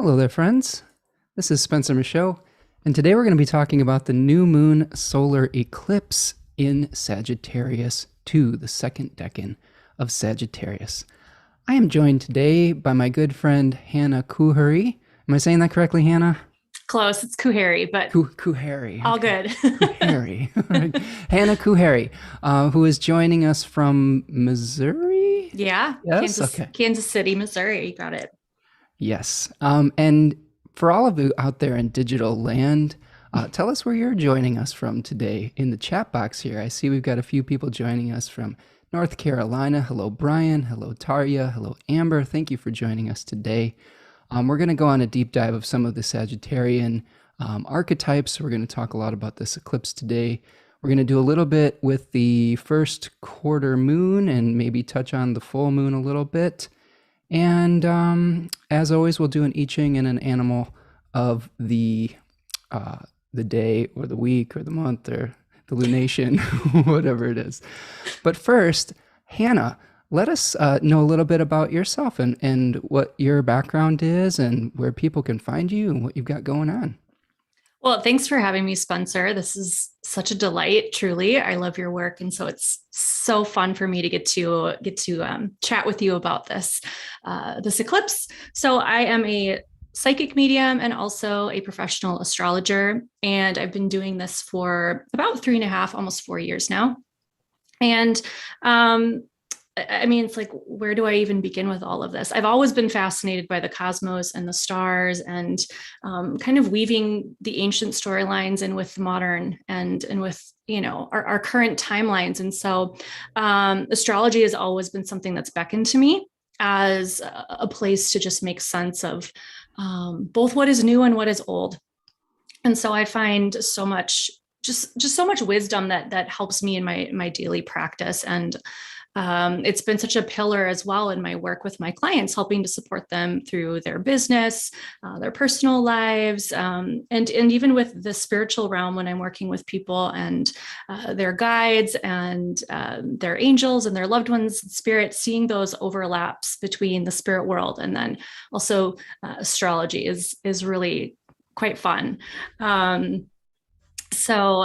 Hello there, friends. This is Spencer Michaud, and today we're going to be talking about the new moon solar eclipse in Sagittarius II, the second decan of Sagittarius. I am joined today by my good friend Hannah Kuhary. Am I saying that correctly, Hannah? Close. It's Kuhary, but Kuhary. all Okay. good. Kuhary. Hannah Kuhary, who is joining us from Missouri? Yeah, Yes? Kansas, Okay. Kansas City, Missouri. You got it. Yes. And for all of you out there in digital land, tell us where you're joining us from today in the chat box here. I see we've got a few people joining us from North Carolina. Hello, Brian. Hello, Tarya. Hello, Amber. Thank you for joining us today. We're going to go on a deep dive of some of the Sagittarian archetypes. We're going to talk a lot about this eclipse today. We're going to do a little bit with the first quarter moon and maybe touch on the full moon a little bit. And as always, we'll do an I-Ching and an animal of the day or the week or the month or the lunation, whatever it is. But first, Hannah, let us know a little bit about yourself and what your background is and where people can find you and what you've got going on. Well, thanks for having me, Spencer. This is such a delight. Truly, I love your work, and so it's so fun for me to get to chat with you about this eclipse. So, I am a psychic medium and also a professional astrologer, and I've been doing this for about 3.5, almost 4 years now. And I mean, it's like, where do I even begin with all of this? I've always been fascinated by the cosmos and the stars and kind of weaving the ancient storylines in with the modern and with, our current timelines. And so astrology has always been something that's beckoned to me as a place to just make sense of both what is new and what is old. And so I find so much just so much wisdom that helps me in my daily practice. And it's been such a pillar as well in my work with my clients, helping to support them through their business, their personal lives, and even with the spiritual realm when I'm working with people and their guides and their angels and their loved ones, spirits, seeing those overlaps between the spirit world and then also astrology is really quite fun. So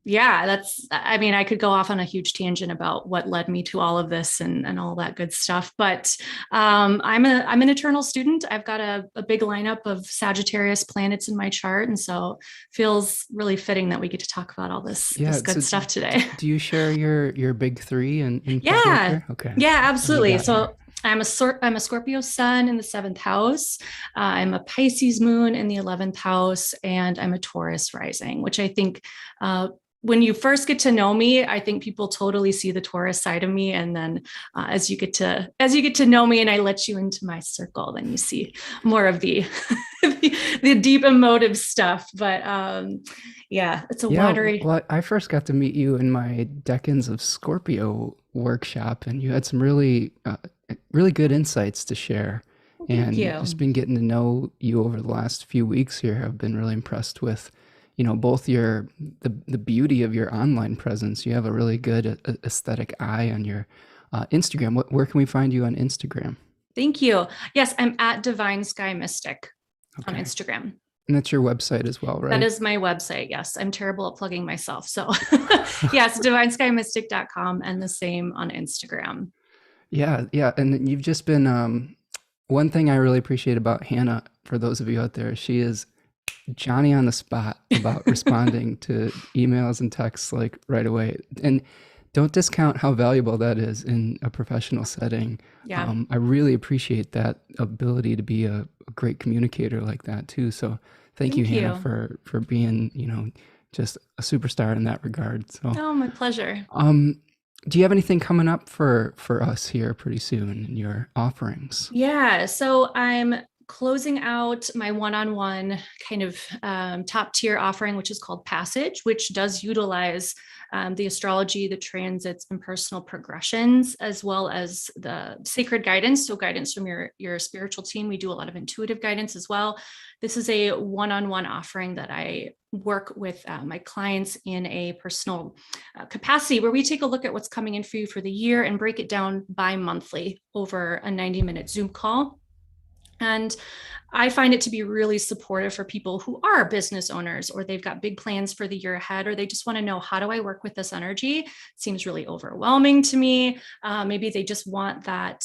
yeah, I mean, I could go off on a huge tangent about what led me to all of this and all that good stuff, but I'm an eternal student. I've got a big lineup of Sagittarius planets in my chart, and so feels really fitting that we get to talk about all this Yeah. good So stuff today. do you share your big three in public Yeah, here? Okay. yeah, What do we absolutely. got here? So I'm a Scorpio sun in the seventh house. I'm a Pisces moon in the 11th house, and I'm a Taurus rising, which I think when you first get to know me, I think people totally see the Taurus side of me, and then as you get to know me, and I let you into my circle, then you see more of the the deep emotive stuff. But yeah, it's a Yeah, watery. well, I first got to meet you in my Decans of Scorpio workshop, and you had some really good insights to share. Well, thank And just you. been getting to know you over the last few weeks here. I've been really impressed with, both the beauty of your online presence. You have a really good aesthetic eye on your Instagram. Where can we find you on Instagram? Thank you. Yes, I'm at Divine Sky Mystic on Okay, Instagram. and that's your website as well, That right? is my website. Yes, I'm terrible at plugging myself. So, yes, divineskymistic.com and the same on Instagram. Yeah, yeah, and you've just been one thing I really appreciate about Hannah, for those of you out there, she is Johnny on the spot about responding to emails and texts like right away. And don't discount how valuable that is in a professional setting. Yeah. I really appreciate that ability to be a great communicator like that too. So thank you, Thank Hannah, you. for being, just a superstar in that regard. So Oh, my pleasure. um, do you have anything coming up for us here pretty soon in your offerings? Yeah. So I'm closing out my one-on-one kind of top tier offering, which is called Passage, which does utilize the astrology, the transits, and personal progressions, as well as the sacred guidance. So guidance from your spiritual team. We do a lot of intuitive guidance as well. This is a one-on-one offering that I work with my clients in a personal capacity where we take a look at what's coming in for you for the year and break it down bi-monthly over a 90-minute Zoom call. And I find it to be really supportive for people who are business owners, or they've got big plans for the year ahead, or they just want to know, how do I work with this energy? It seems really overwhelming to me. Maybe they just want that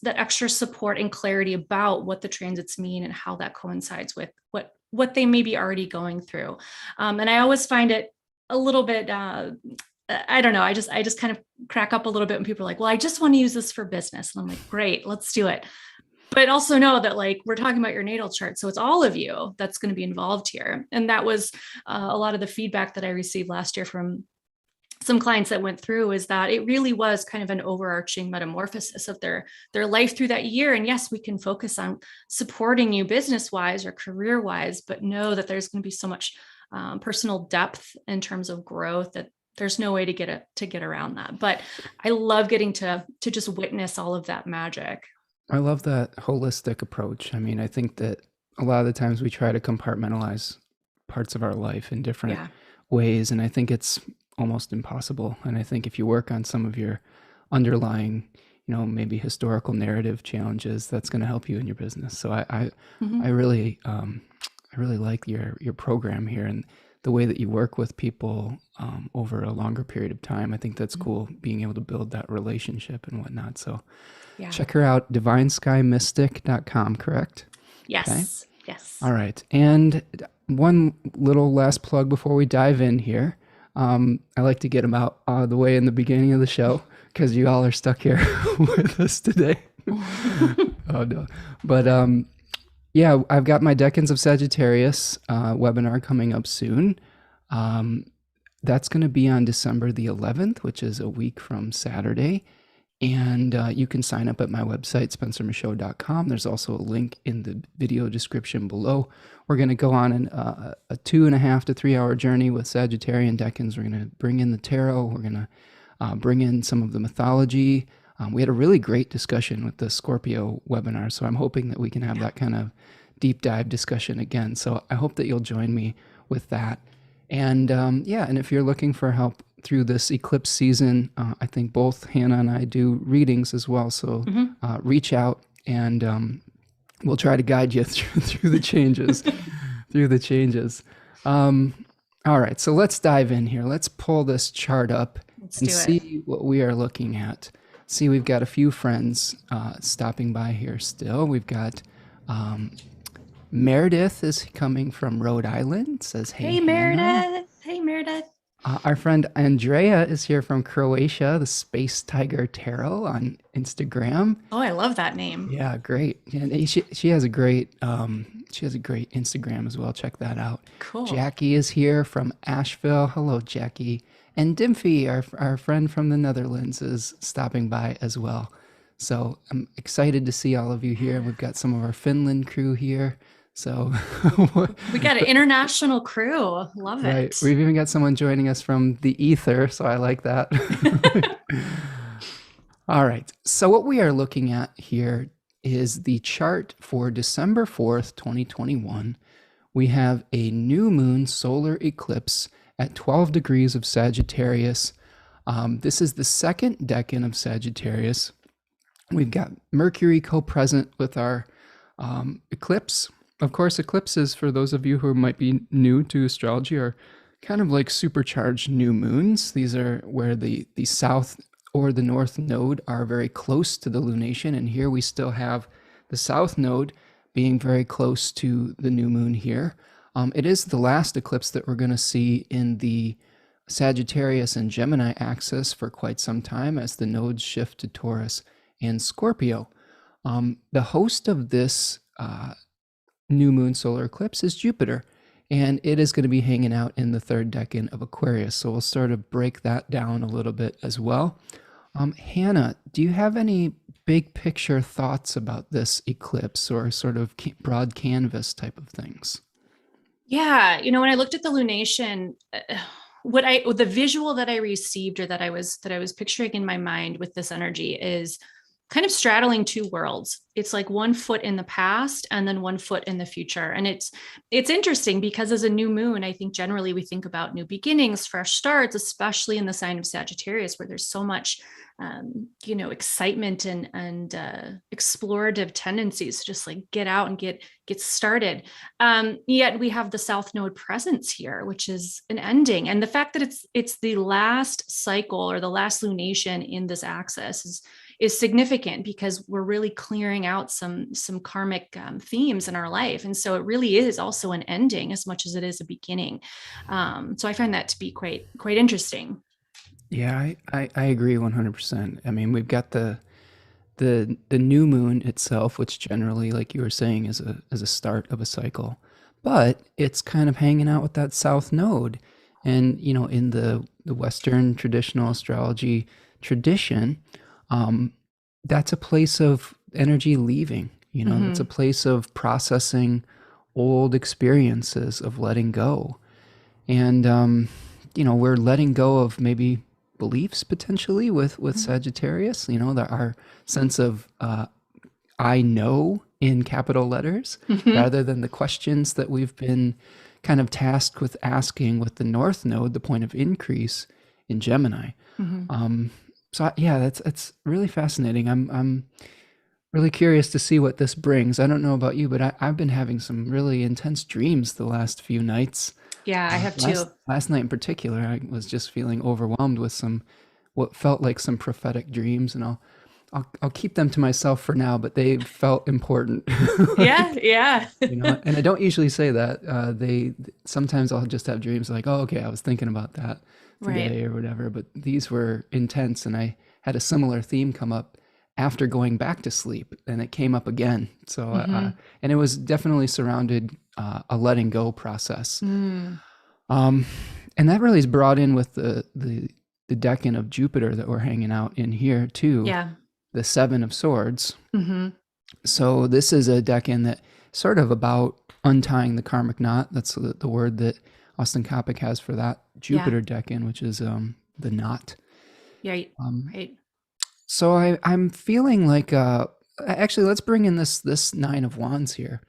extra support and clarity about what the transits mean and how that coincides with what they may be already going through. And I always find it a little bit I don't know. I just kind of crack up a little bit when people are like, well, I just want to use this for business. And I'm like, great, let's do it. But also know that, like, we're talking about your natal chart. So it's all of you that's going to be involved here. And that was a lot of the feedback that I received last year from some clients that went through, is that it really was kind of an overarching metamorphosis of their life through that year. And yes, we can focus on supporting you business wise or career wise, but know that there's going to be so much personal depth in terms of growth that there's no way to get around that. But I love getting to just witness all of that magic. I love that holistic approach. I mean, I think that a lot of the times we try to compartmentalize parts of our life in different Yeah. ways, and I think it's almost impossible. And I think if you work on some of your underlying, maybe historical narrative challenges, that's going to help you in your business. So I Mhm. really, I really like your program here and the way that you work with people over a longer period of time. I think that's cool, being able to build that relationship and whatnot. So Yeah. check her out, divineskymistic.com, correct? Okay. Yes. Yes. All right. And one little last plug before we dive in here. I like to get them out the way in the beginning of the show because you all are stuck here with us today. Oh, no. But yeah, I've got my Decans of Sagittarius webinar coming up soon. That's going to be on December the 11th, which is a week from Saturday. And you can sign up at my website, spencermichaud.com. There's also a link in the video description below. We're going to go on a 2.5 to 3 hour journey with Sagittarian Decans. We're going to bring in the tarot. We're going to bring in some of the mythology. We had a really great discussion with the Scorpio webinar, so I'm hoping that we can have that kind of deep dive discussion again. So I hope that you'll join me with that. And yeah, and if you're looking for help through this eclipse season, I think both Hannah and I do readings as well. So reach out and we'll try to guide you through the changes, through the changes. All right, so let's dive in here. Let's pull this chart up and see what we are looking at. See, we've got a few friends stopping by here still. We've got Meredith is coming from Rhode Island. Says, hey, Meredith. Hey, Meredith. Our friend Andrea is here from Croatia, the Space Tiger Tarot on Instagram. Oh, I love that name. Yeah, great. And she has a great Instagram as well. Check that out. Cool. Jackie is here from Asheville. Hello, Jackie. And Dimfy, our friend from the Netherlands, is stopping by as well. So I'm excited to see all of you here. We've got some of our Finland crew here. So we got an international crew. Love right. it. We've even got someone joining us from the ether, so I like that. All right. So what we are looking at here is the chart for December 4th, 2021. We have a new moon solar eclipse at 12 degrees of Sagittarius. This is the second decan of Sagittarius. We've got Mercury co-present with our eclipse. Of course, eclipses, for those of you who might be new to astrology, are kind of like supercharged new moons. These are where the south or the north node are very close to the lunation. And here we still have the south node being very close to the new moon here. It is the last eclipse that we're going to see in the Sagittarius and Gemini axis for quite some time as the nodes shift to Taurus and Scorpio. The host of this new moon solar eclipse is Jupiter, and it is going to be hanging out in the third decan of Aquarius. So we'll sort of break that down a little bit as well. Hannah, do you have any big picture thoughts about this eclipse or sort of broad canvas type of things? Yeah, when I looked at the lunation, the visual that I received, or that I was picturing in my mind with this energy, is kind of straddling two worlds. it's like one foot in the past and then one foot in the future. And it's interesting because as a new moon, I think generally we think about new beginnings, fresh starts, especially in the sign of Sagittarius, where there's so much excitement and explorative tendencies to just like get out and get started. Yet we have the South Node presence here, which is an ending. And the fact that it's the last cycle or the last lunation in this axis is significant because we're really clearing out some karmic themes in our life. And so it really is also an ending as much as it is a beginning. So I find that to be quite interesting. Yeah, I agree 100%. I mean, we've got the new moon itself, which generally, like you were saying, is a start of a cycle, but it's kind of hanging out with that south node. And in the Western traditional astrology tradition, that's a place of energy leaving. That's a place of processing old experiences, of letting go. And we're letting go of maybe beliefs potentially with Sagittarius, our sense of I know in capital letters, rather than the questions that we've been kind of tasked with asking with the North Node, the point of increase in Gemini. That's really fascinating. I'm really curious to see what this brings. I don't know about you, but I've been having some really intense dreams the last few nights. Yeah, I have too. Last night in particular, I was just feeling overwhelmed with what felt like some prophetic dreams, and I'll keep them to myself for now, but they felt important. Yeah. And I don't usually say that. Sometimes I'll just have dreams like, oh, okay, I was thinking about that today or whatever, but these were intense, and I had a similar theme come up after going back to sleep, and it came up again. So, and it was definitely surrounded a letting go process. And that really is brought in with the decan of Jupiter that we're hanging out in here too. Yeah. The Seven of Swords. So this is a decan that sort of about untying the karmic knot. That's the word that Austin Coppock has for that Jupiter decan, which is the knot. Yeah. Right. So I'm feeling like actually let's bring in this Nine of Wands here.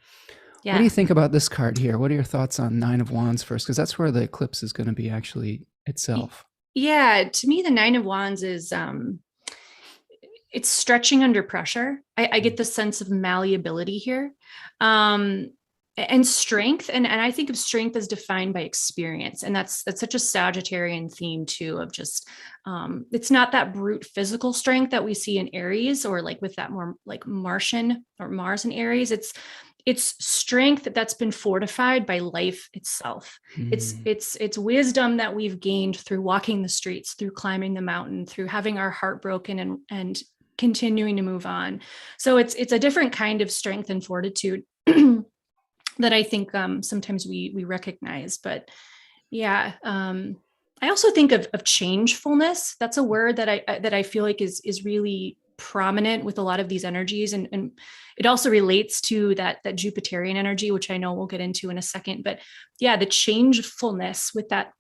Yeah. What do you think about this card here? What are your thoughts on Nine of Wands first? Because that's where the eclipse is going to be actually itself. Yeah, to me, the Nine of Wands is it's stretching under pressure. I get the sense of malleability here, and strength. And I think of strength as defined by experience, and that's such a Sagittarian theme too. Of just it's not that brute physical strength that we see in Aries, or like with that more like Martian or Mars in Aries. It's strength that's been fortified by life itself. It's wisdom that we've gained through walking the streets, through climbing the mountain, through having our heart broken and continuing to move on. So it's a different kind of strength and fortitude that I think sometimes we recognize. But yeah, I also think of changefulness. That's a word that I feel like is really prominent with a lot of these energies, and it also relates to that Jupiterian energy, which I know we'll get into in a second. But yeah, the changefulness with that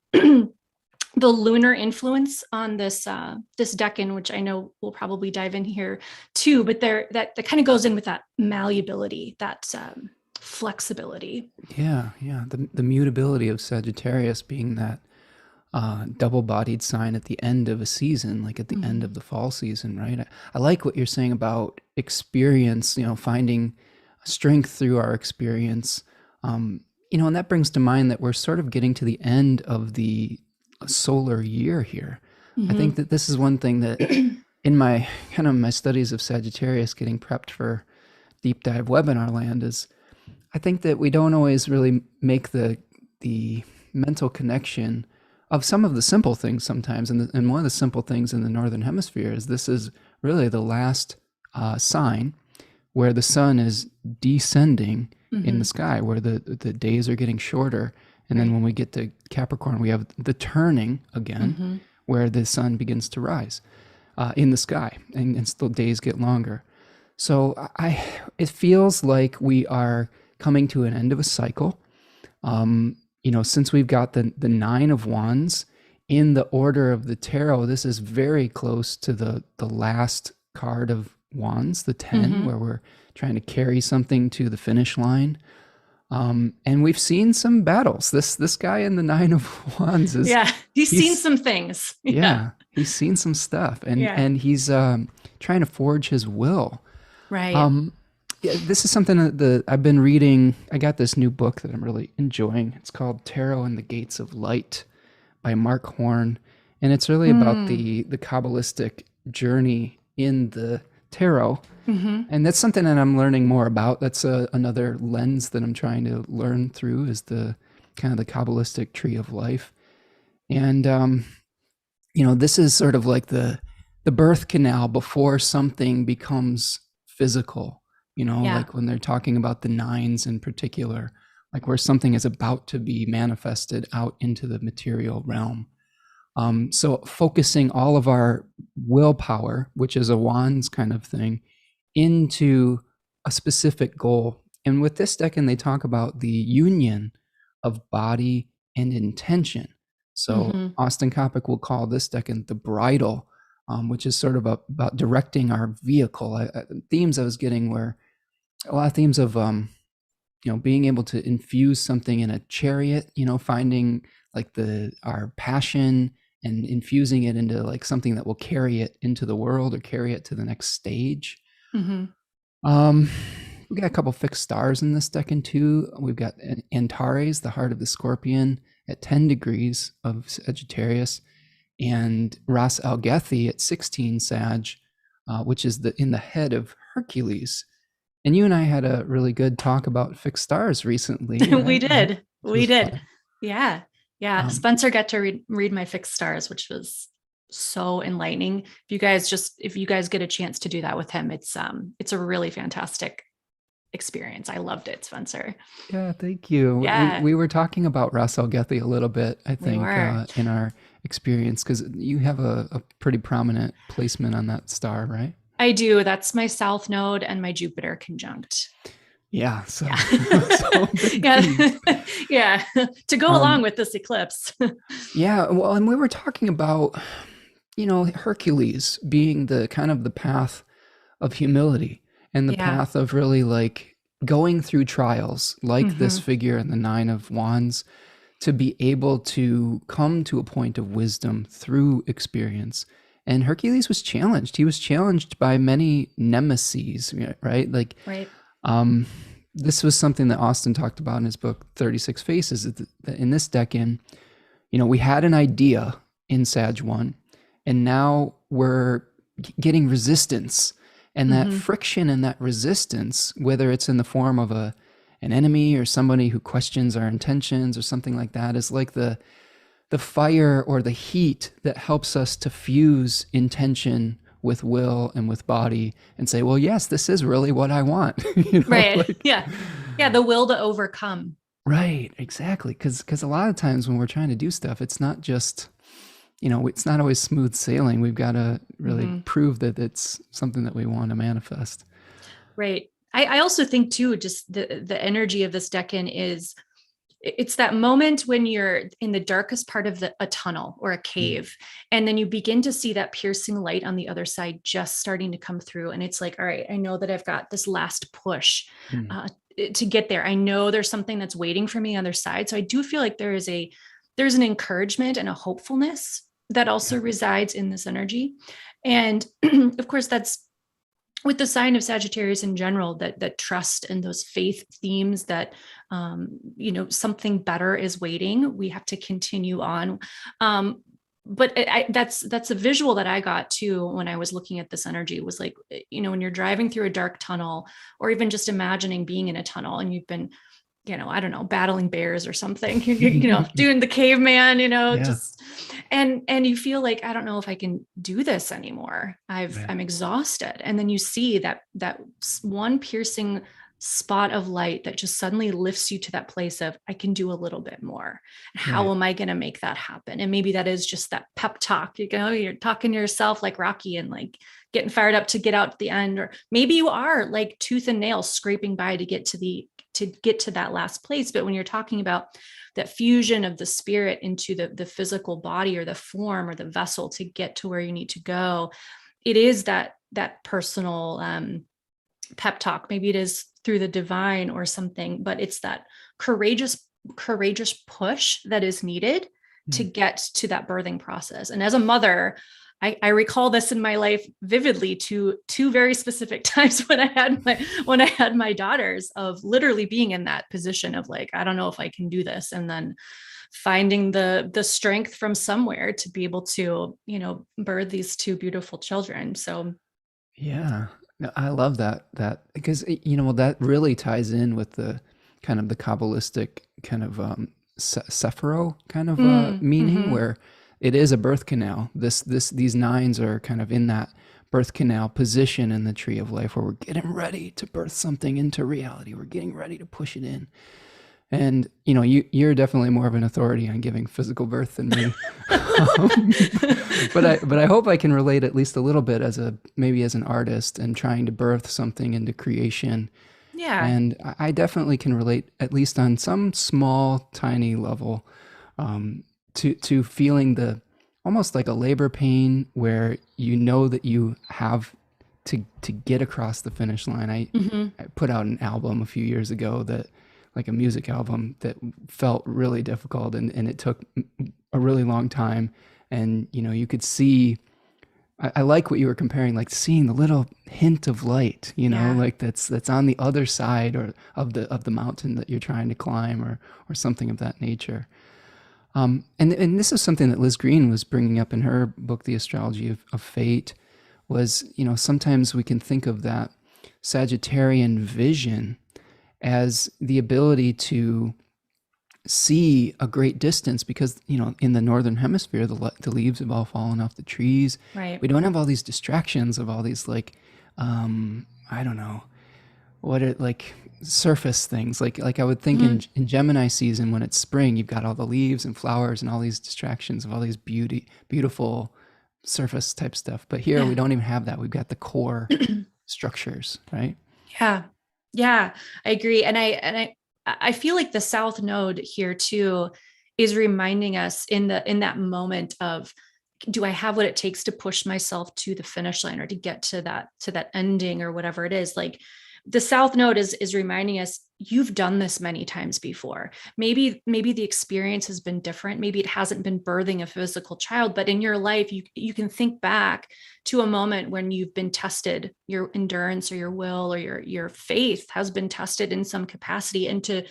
the lunar influence on this decan, which I know we'll probably dive in here too, but that kind of goes in with that malleability, that flexibility. Yeah. The mutability of Sagittarius being that double-bodied sign at the end of a season, like at the end of the fall season, right? I like what you're saying about experience, finding strength through our experience. And that brings to mind that we're sort of getting to the end of the solar year here. I think that this is one thing that in my studies of Sagittarius, getting prepped for deep dive webinar land, is I think that we don't always really make the mental connection of some of the simple things sometimes. And one of the simple things in the Northern Hemisphere is this is really the last sign where the sun is descending in the sky, where the days are getting shorter. And then when we get to Capricorn, we have the turning again, where the sun begins to rise in the sky, and still days get longer. So it feels like we are coming to an end of a cycle. Since we've got the Nine of Wands in the order of the tarot, this is very close to the last card of wands, the 10, Mm-hmm. where we're trying to carry something to the finish line. And we've seen some battles. This guy in the 9 of wands is Yeah. He's seen he's some things. Yeah. yeah, he's seen some stuff, and Yeah. he's trying to forge his will. Right. Um, yeah, this is something that I've been reading. I got this new book that I'm really enjoying. It's called Tarot and the Gates of Light by Mark Horn, and it's really about Mm. the Kabbalistic journey in the tarot. Mm-hmm. And that's something that I'm learning more about. That's another lens that I'm trying to learn through, is the kind of the Kabbalistic tree of life. And this is sort of like the birth canal before something becomes physical. Yeah. Like when they're talking about the nines in particular, like where something is about to be manifested out into the material realm. So focusing all of our willpower, which is a wands kind of thing, into a specific goal. And with this decan, they talk about the union of body and intention. So Mm-hmm. Austin Coppock will call this decan the bridle, which is sort of about directing our vehicle. Themes I was getting were a lot of themes of being able to infuse something in a chariot, finding like our passion and infusing it into like something that will carry it into the world or carry it to the next stage. Mm-hmm. We got a couple fixed stars in this decan too. We've got Antares, the heart of the Scorpion, at 10 degrees of Sagittarius, and Ras Algethi at 16 Sag, which is in the head of Hercules. And you and I had a really good talk about fixed stars recently, right? We did. We did. Fun. Yeah. Yeah. Spencer got to read my fixed stars, which was so enlightening. If you guys get a chance to do that with him, it's a really fantastic experience. I loved it, Spencer. Yeah, thank you. Yeah. We were talking about Ras Algethi a little bit, I think, in our experience, because you have a pretty prominent placement on that star, right? I do. That's my South Node and my Jupiter conjunct. Yeah. So, yeah. Yeah. To go along with this eclipse. Yeah. Well, and we were talking about, Hercules being the kind of the path of humility and the path of really like going through trials, like this figure in the 9 of wands, to be able to come to a point of wisdom through experience. And Hercules was challenged. He was challenged by many nemeses, right? Like, right. This was something that Austin talked about in his book, 36 Faces. In this decan, we had an idea in Sag 1, and now we're getting resistance. And that friction and that resistance, whether it's in the form of an enemy or somebody who questions our intentions or something like that, is like the fire or the heat that helps us to fuse intention with will and with body and say, well, yes, this is really what I want. Right. Yeah. The will to overcome. Right. Exactly. Because a lot of times when we're trying to do stuff, it's not just, it's not always smooth sailing. We've got to really prove that it's something that we want to manifest. Right. I also think too, just the energy of this decan is, it's that moment when you're in the darkest part of a tunnel or a cave, and then you begin to see that piercing light on the other side just starting to come through. And it's like, all right, I know that I've got this last push to get there. I know there's something that's waiting for me on the other side. So I do feel like there's an encouragement and a hopefulness that also resides in this energy. And of course, that's with the sign of Sagittarius in general, that trust and those faith themes that, something better is waiting. We have to continue on. But that's a visual that I got too when I was looking at this energy. It was like, when you're driving through a dark tunnel, or even just imagining being in a tunnel and you've been, I don't know, battling bears or something, doing the caveman, just, and you feel like, I don't know if I can do this anymore. I'm exhausted. And then you see that one piercing spot of light that just suddenly lifts you to that place of, I can do a little bit more. How am I going to make that happen? And maybe that is just that pep talk, you're talking to yourself like Rocky and like getting fired up to get out to the end, or maybe you are like tooth and nail scraping by to get to that last place. But when you're talking about that fusion of the spirit into the physical body or the form or the vessel to get to where you need to go, it is that personal pep talk. Maybe it is through the divine or something, but it's that courageous push that is needed to get to that birthing process. And as a mother, I recall this in my life vividly to two very specific times when I had my daughters, of literally being in that position of like, I don't know if I can do this, and then finding the strength from somewhere to be able to, birth these two beautiful children. So Yeah, no, I love that because that really ties in with the kind of the Kabbalistic kind of Sephiro kind of meaning, where it is a birth canal. These nines are kind of in that birth canal position in the tree of life, where we're getting ready to birth something into reality. We're getting ready to push it in. And you're definitely more of an authority on giving physical birth than me. But I hope I can relate at least a little bit maybe as an artist and trying to birth something into creation. yeah. And I definitely can relate, at least on some small, tiny level, to feeling almost like a labor pain, where you know that you have to get across the finish line. I put out an album a few years ago, like a music album, that felt really difficult, and it took a really long time. And you could see, I like what you were comparing, like seeing the little hint of light, like that's on the other side, or of the mountain that you're trying to climb, or something of that nature. And this is something that Liz Green was bringing up in her book, The Astrology of Fate, was, sometimes we can think of that Sagittarian vision as the ability to see a great distance, because in the northern hemisphere, the leaves have all fallen off the trees. Right. We don't have all these distractions of all these, like I don't know what it, like surface things, like I would think in Gemini season, when it's spring, you've got all the leaves and flowers and all these distractions of all these beautiful surface type stuff. But here we don't even have that. We've got the core structures, right? Yeah, I agree. And I feel like the South Node here too is reminding us in that moment of, do I have what it takes to push myself to the finish line, or to get to that ending, or whatever it is? Like, the South Node is reminding us, you've done this many times before. Maybe the experience has been different. Maybe it hasn't been birthing a physical child, but in your life, you can think back to a moment when you've been tested, your endurance or your will or your faith has been tested in some capacity, and to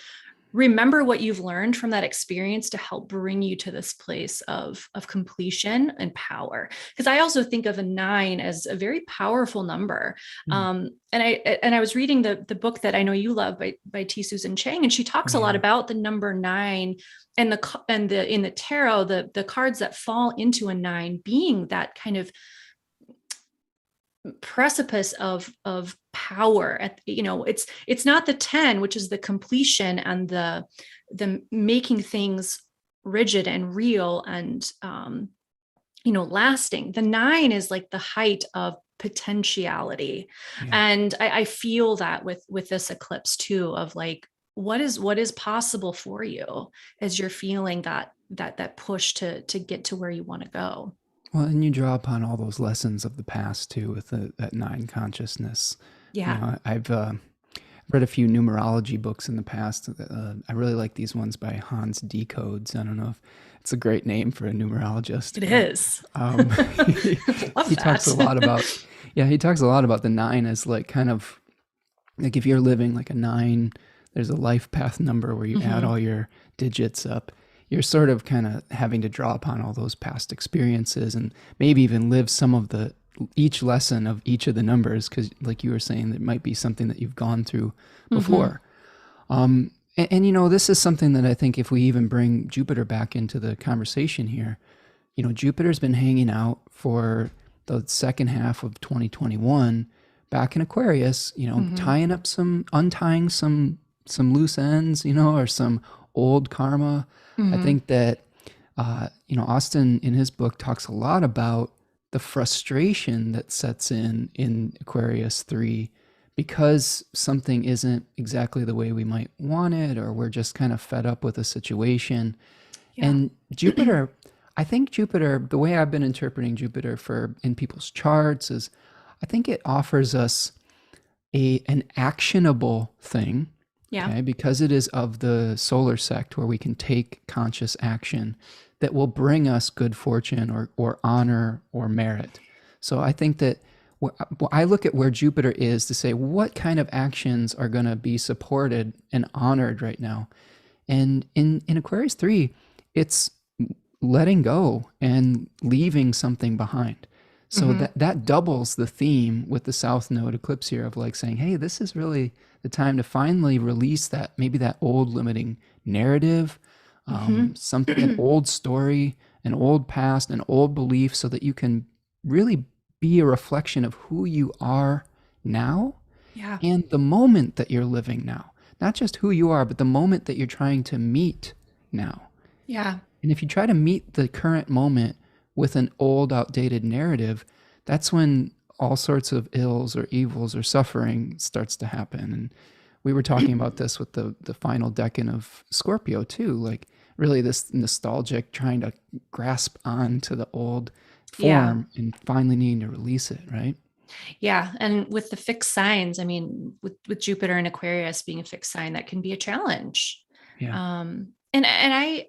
remember what you've learned from that experience to help bring you to this place of completion and power. Because I also think of a 9 as a very powerful number. And I was reading the book that I know you love by T. Susan Chang, and she talks a lot about the number 9 and in the tarot, the cards that fall into a 9 being that kind of precipice of power. It's not the 10, which is the completion and the making things rigid and real and lasting. The 9 is like the height of potentiality. And I feel that with this eclipse too, of like, what is possible for you as you're feeling that push to get to where you want to go. Well, and you draw upon all those lessons of the past too, with that 9 consciousness. Yeah. I've read a few numerology books in the past. I really like these ones by Hans Decodes. I don't know if it's a great name for a numerologist. It is. He talks a lot about the 9 as like kind of like, if you're living like a 9, there's a life path number where you add all your digits up. You're sort of kind of having to draw upon all those past experiences, and maybe even live some of each lesson of each of the numbers, because like you were saying, it might be something that you've gone through before. And this is something that I think, if we even bring Jupiter back into the conversation here, Jupiter's been hanging out for the second half of 2021 back in Aquarius, untying some loose ends, or some old karma. I think that, Austin in his book talks a lot about the frustration that sets in Aquarius 3, because something isn't exactly the way we might want it, or we're just kind of fed up with a situation. And Jupiter, I think Jupiter, the way I've been interpreting Jupiter for in people's charts is I think it offers us an actionable thing, Yeah. okay, because it is of the solar sect where we can take conscious action that will bring us good fortune or honor or merit. So I think that I look at where Jupiter is to say what kind of actions are going to be supported and honored right now. And in Aquarius 3, it's letting go and leaving something behind. So Mm-hmm. that doubles the theme with the South Node eclipse here of like saying, hey, this is really the time to finally release that, maybe that old limiting narrative, something, an Mm-hmm. old story, an old past, an old belief, so that you can really be a reflection of who you are now Yeah. and the moment that you're living now. Not just who you are, but the moment that you're trying to meet now. Yeah. And if you try to meet the current moment with an old, outdated narrative, that's when all sorts of ills or evils or suffering starts to happen. And we were talking about this with the final decan of Scorpio too, like really this nostalgic trying to grasp on to the old Yeah. form and finally needing to release it, right? Yeah. And with the fixed signs, I mean, with Jupiter and Aquarius being a fixed sign, that can be a challenge. Yeah. And I,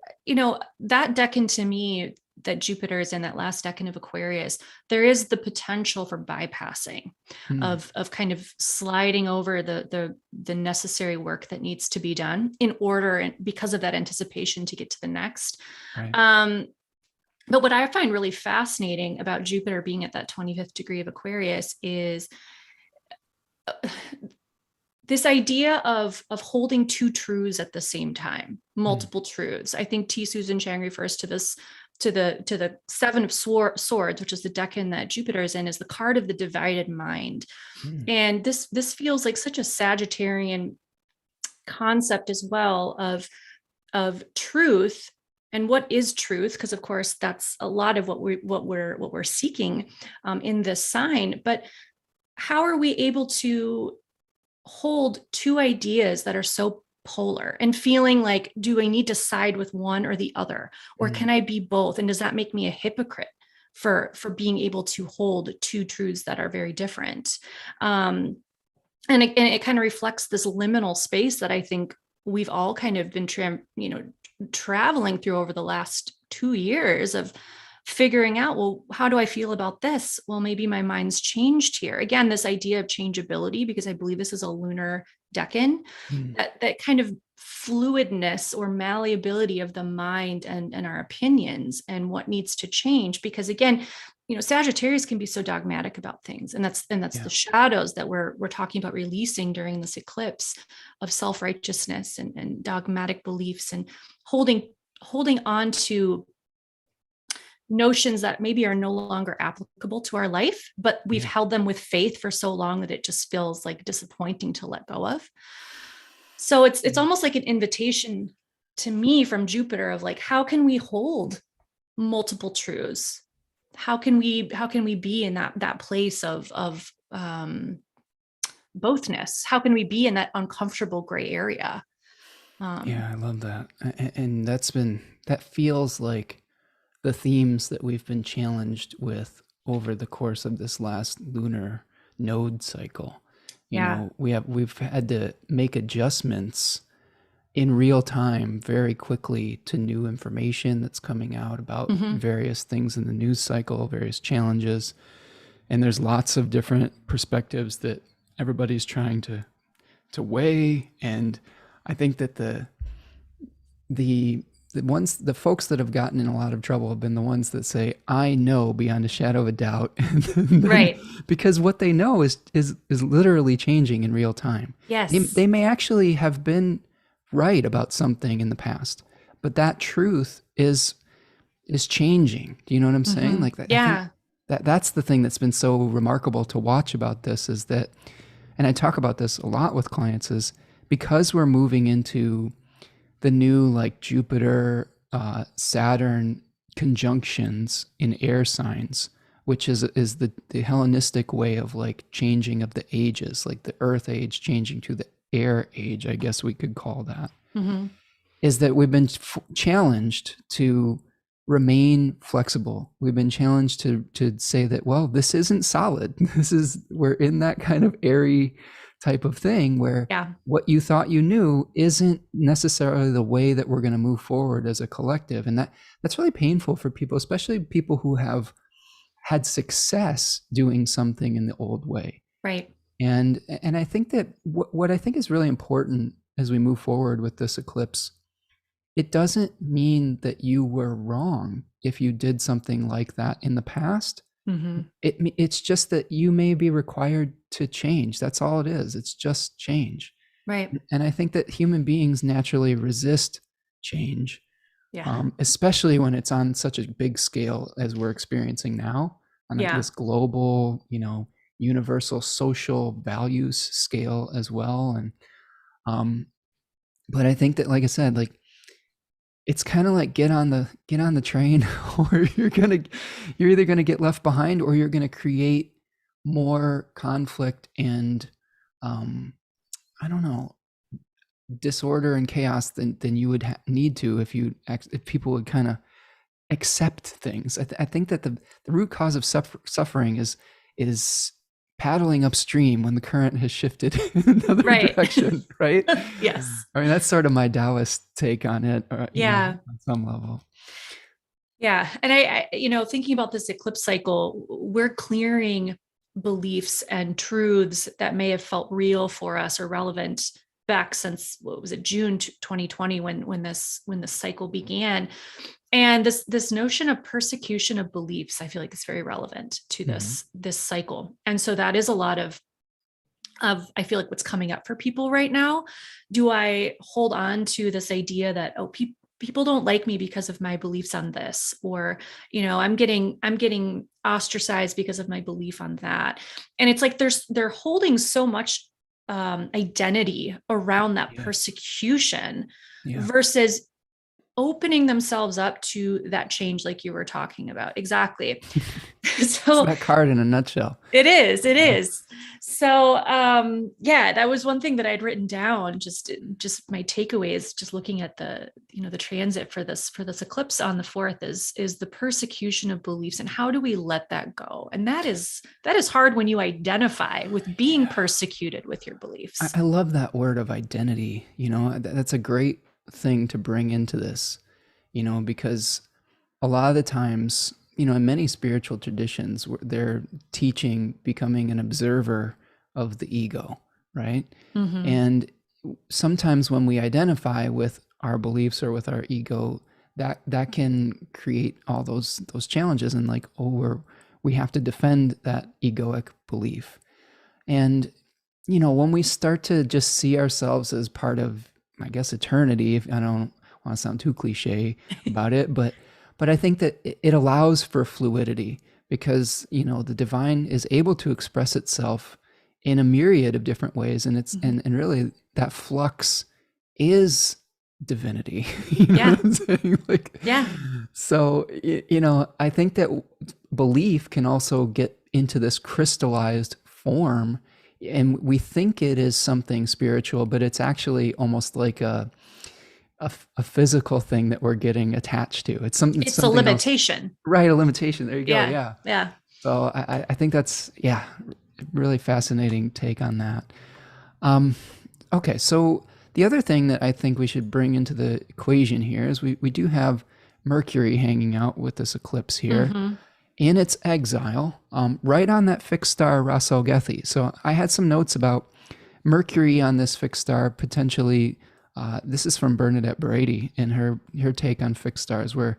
that decan to me, that Jupiter is in that last decan of Aquarius, there is the potential for bypassing, Hmm. of kind of sliding over the necessary work that needs to be done in order, and because of that anticipation to get to the next. Right. Um, but what I find really fascinating about Jupiter being at that 25th degree of Aquarius is this idea of holding two truths at the same time, Hmm. multiple truths. I think T. Susan Chang refers to this, to the Seven of Swords, which is the decan that Jupiter is in, is the card of the divided mind. Hmm. And this feels like such a Sagittarian concept as well, of truth and what is truth, because of course that's a lot of what we're seeking in this sign. But how are we able to hold two ideas that are so polar and feeling like, do I need to side with one or the other, or Hmm. can I be both? And does that make me a hypocrite for being able to hold two truths that are very different? And it kind of reflects this liminal space that I think we've all kind of been traveling through over the last 2 years of figuring out, well, how do I feel about this? Well, maybe my mind's changed here. Again, this idea of changeability, because I believe this is a lunar decan, Hmm. that kind of fluidness or malleability of the mind and our opinions and what needs to change. Because again, Sagittarius can be so dogmatic about things, and that's Yeah. the shadows that we're talking about releasing during this eclipse, of self-righteousness and dogmatic beliefs, and holding on to notions that maybe are no longer applicable to our life, but we've Yeah. held them with faith for so long that it just feels like disappointing to let go of. So it's Yeah. almost like an invitation to me from Jupiter of like, how can we hold multiple truths? How can we be in that place of bothness? How can we be in that uncomfortable gray area? Yeah, Um, I love that. And that feels like the themes that we've been challenged with over the course of this last lunar node cycle. yeah. We've had to make adjustments in real time very quickly to new information that's coming out about Mm-hmm. various things in the news cycle, various challenges. And there's lots of different perspectives that everybody's trying to weigh. And I think that the the folks that have gotten in a lot of trouble have been the ones that say, I know beyond a shadow of a doubt. And then, Right. because what they know is literally changing in real time. They Yes. may actually have been right about something in the past, but that truth is changing. Do you know what I'm saying? Mm-hmm. Like that, I think Yeah. that's the thing that's been so remarkable to watch about this is that, and I talk about this a lot with clients, is because we're moving into the new like Jupiter, Saturn conjunctions in air signs, which is the Hellenistic way of like changing of the ages, like the Earth age changing to the air age, I guess we could call that, Mm-hmm. is that we've been challenged to remain flexible. We've been challenged to say that, well, this isn't solid. We're in that kind of airy type of thing where what you thought you knew isn't necessarily the way that we're going to move forward as a collective. And that's really painful for people, especially people who have had success doing something in the old way. Right. And I think that what I think is really important as we move forward with this eclipse, it doesn't mean that you were wrong if you did something like that in the past. Mm-hmm. It's just that you may be required to change. That's all it is. It's just change. Right. And I think that human beings naturally resist change, especially when it's on such a big scale as we're experiencing now, on this global, universal social values scale as well. And but I think that, like I said, like, it's kind of like get on the train, or you're either gonna get left behind, or you're gonna create more conflict and I don't know, disorder and chaos than you would need to if people would kind of accept things. I think that the root cause of suffering is paddling upstream when the current has shifted in another direction, right? Yes. I mean, that's sort of my Taoist take on it, on some level. Yeah. And I thinking about this eclipse cycle, we're clearing beliefs and truths that may have felt real for us or relevant back since, what was it, June 2020, when this cycle began. And this notion of persecution of beliefs, I feel like is very relevant to this cycle. And so that is a lot of I feel like what's coming up for people right now. Do I hold on to this idea that, people don't like me because of my beliefs on this, or, I'm getting ostracized because of my belief on that. And it's like they're holding so much identity around that persecution versus opening themselves up to that change, like you were talking about. Exactly. So it's that card in a nutshell. It is. So, that was one thing that I'd written down. Just my takeaways, just looking at the transit for this eclipse on the 4th is the persecution of beliefs, and how do we let that go? And that is hard when you identify with being persecuted with your beliefs. I love that word of identity. That's a great thing to bring into this, because a lot of the times, in many spiritual traditions, they're teaching becoming an observer of the ego, right? Mm-hmm. And sometimes when we identify with our beliefs or with our ego, that can create all those challenges, and like, we have to defend that egoic belief. And when we start to just see ourselves as part of, I guess, eternity, if I don't want to sound too cliche about it, but I think that it allows for fluidity, because, the divine is able to express itself in a myriad of different ways. And it's, and really that flux is divinity. You know what I'm saying? Like, so, I think that belief can also get into this crystallized form, and we think it is something spiritual, but it's actually almost like a physical thing that we're getting attached to. It's something a limitation, else. Right? A limitation. There you go. Yeah. So I think that's really fascinating take on that. Okay, so the other thing that I think we should bring into the equation here is we do have Mercury hanging out with this eclipse here. Mm-hmm. In its exile, right on that fixed star Ras Al Gethi. So I had some notes about Mercury on this fixed star potentially. This is from Bernadette Brady in her take on fixed stars, where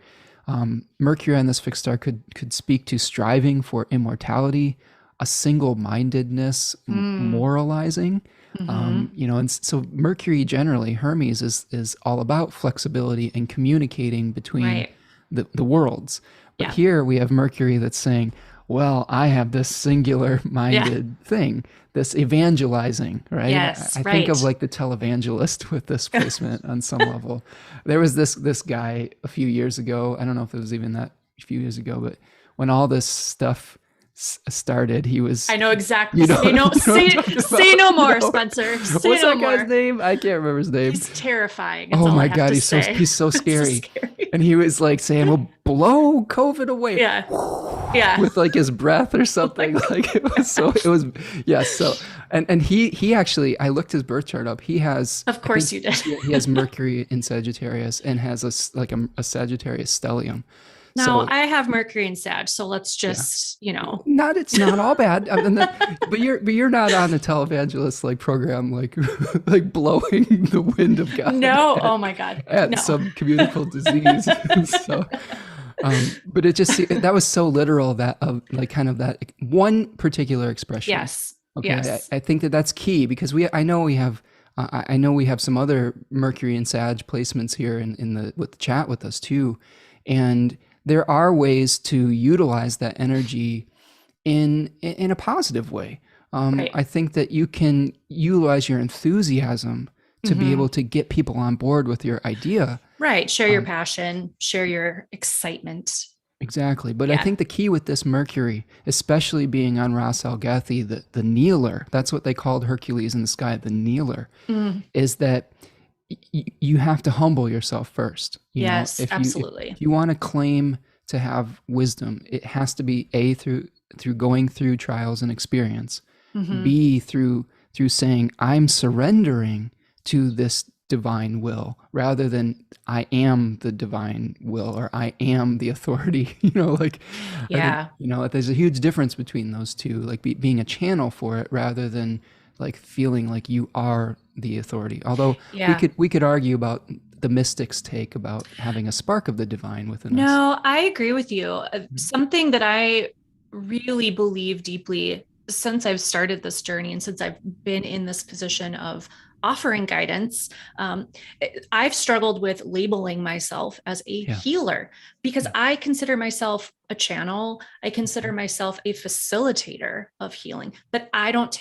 Mercury on this fixed star could speak to striving for immortality, a single-mindedness, moralizing. Mm-hmm. And so Mercury generally, Hermes is all about flexibility and communicating between the worlds. But here we have Mercury that's saying, well, I have this singular-minded thing, this evangelizing, right? Yes, I think of like the televangelist with this placement on some level. There was this guy a few years ago. I don't know if it was even that few years ago, but when all this stuff started, he was, I know exactly. you know, Say no, say no more, No. Spencer. Say What's no that more. guy's name? I can't remember his name. He's terrifying. That's Oh all I my have God, to he's say. so scary. So scary. And he was like saying, "Well, blow COVID away." Yeah. Yeah. With like his breath or something. Like it was yeah. So and he actually, I looked his birth chart up. He has, Of course you did. he has Mercury in Sagittarius and has a Sagittarius stellium. Now So I have Mercury in Sag, so let's just, it's not all bad. But you're not on the televangelist like program like like blowing the wind of God. No, oh my God. At No. some communicable disease. So but it just, that was so literal, that of like kind of that one particular expression. Yes. Okay. Yes. I think that's key, because I know we have some other Mercury and Sag placements here with the chat with us too. And there are ways to utilize that energy in a positive way. Right. I think that you can utilize your enthusiasm to be able to get people on board with your idea. Right. Share your passion, share your excitement. Exactly. But I think the key with this Mercury, especially being on Ras Al Ghathi, the kneeler, that's what they called Hercules in the sky, the kneeler, is that you have to humble yourself first. Yes, absolutely. If you want to claim to have wisdom, it has to be through going through trials and experience, B, through saying, I'm surrendering to this divine will, rather than I am the divine will, or I am the authority. I think, there's a huge difference between those two, like being a channel for it, rather than like feeling like you are the authority. Although we could argue about the mystics' take about having a spark of the divine within us. No, I agree with you. Something that I really believe deeply since I've started this journey, and since I've been in this position of offering guidance, I've struggled with labeling myself as a healer, because I consider myself a channel. I consider myself a facilitator of healing, but I don't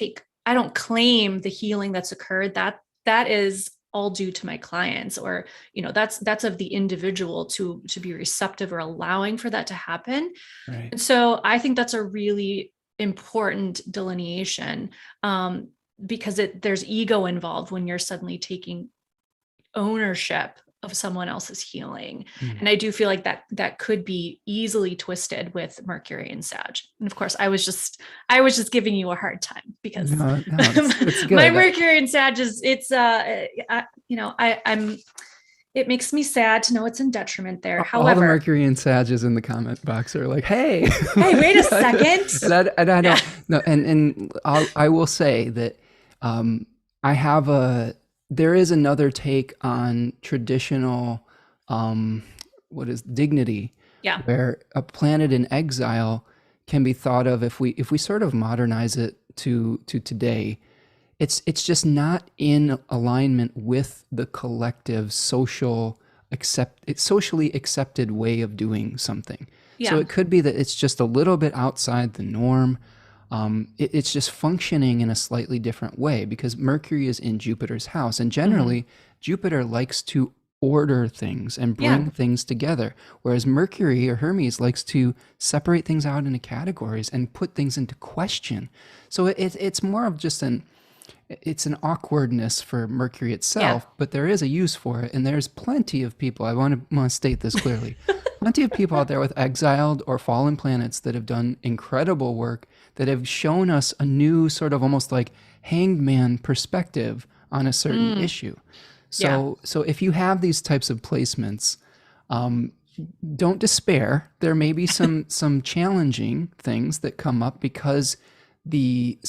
claim the healing that's occurred. That is all due to my clients, or, that's of the individual to be receptive or allowing for that to happen. Right. And so I think that's a really important delineation, because there's ego involved when you're suddenly taking ownership of someone else's healing. And I do feel like that could be easily twisted with Mercury and Sag. And of course, I was just giving you a hard time, because it's good. My Mercury and Sag it makes me sad to know it's in detriment there. However, all the Mercury and Sages in the comment box are like, hey, wait a second. and I don't no, and I will say that there is another take on traditional dignity, where a planet in exile can be thought of, if we sort of modernize it to today, it's just not in alignment with the collective socially accepted way of doing something. So it could be that it's just a little bit outside the norm. It's just functioning in a slightly different way, because Mercury is in Jupiter's house, and generally Jupiter likes to order things and bring things together, whereas Mercury, or Hermes, likes to separate things out into categories and put things into question. So it's more of just it's an awkwardness for Mercury itself, but there is a use for it, and there's plenty of people, I want to state this clearly, plenty of people out there with exiled or fallen planets that have done incredible work, that have shown us a new sort of almost like hanged man perspective on a certain issue. So if you have these types of placements, don't despair. There may be some challenging things that come up, because the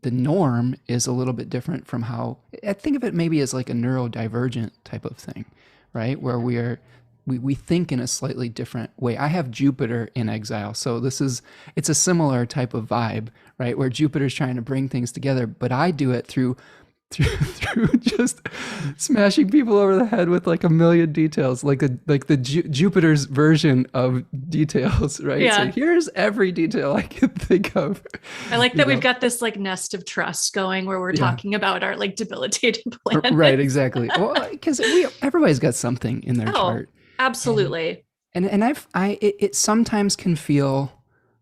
norm is a little bit different from how I think of it, maybe as like a neurodivergent type of thing, right? Where we think in a slightly different way. I have Jupiter in exile, so it's a similar type of vibe, right? Where Jupiter's trying to bring things together, but I do it through just smashing people over the head with like a million details, like the Jupiter's version of details, right? Yeah. So here's every detail I could think of. I like that we've got this like nest of trust going, where we're talking about our like debilitated planet. Right, exactly. Well, because everybody's got something in their chart. Absolutely. And it sometimes can feel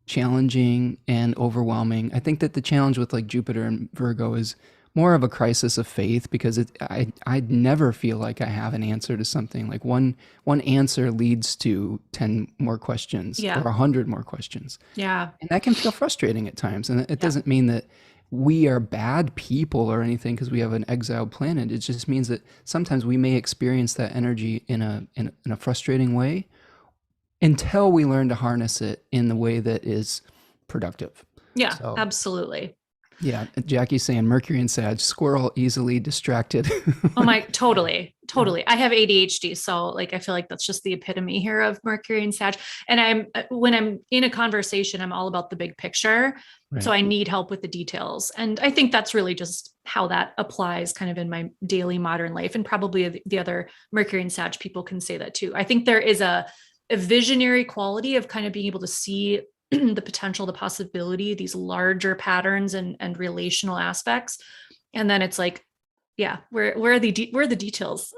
challenging and overwhelming. I think that the challenge with like Jupiter and Virgo is more of a crisis of faith, because I never feel like I have an answer to something. Like one answer leads to 10 more questions or Yeah. 100 more questions. Yeah. And that can feel frustrating at times. And it Yeah. doesn't mean that we are bad people or anything because we have an exiled planet. It just means that sometimes we may experience that energy in a frustrating way until we learn to harness it in the way that is productive. Yeah, So, absolutely. yeah, Jackie's saying Mercury and Sag, squirrel, easily distracted. Oh my, totally. I have ADHD. So like, I feel like that's just the epitome here of Mercury and Sag. And when I'm in a conversation, I'm all about the big picture. Right. So I need help with the details. And I think that's really just how that applies kind of in my daily modern life. And probably the other Mercury and Sag people can say that too. I think there is a visionary quality of kind of being able to see the potential, the possibility, these larger patterns and relational aspects. And then it's like, yeah, where are the details?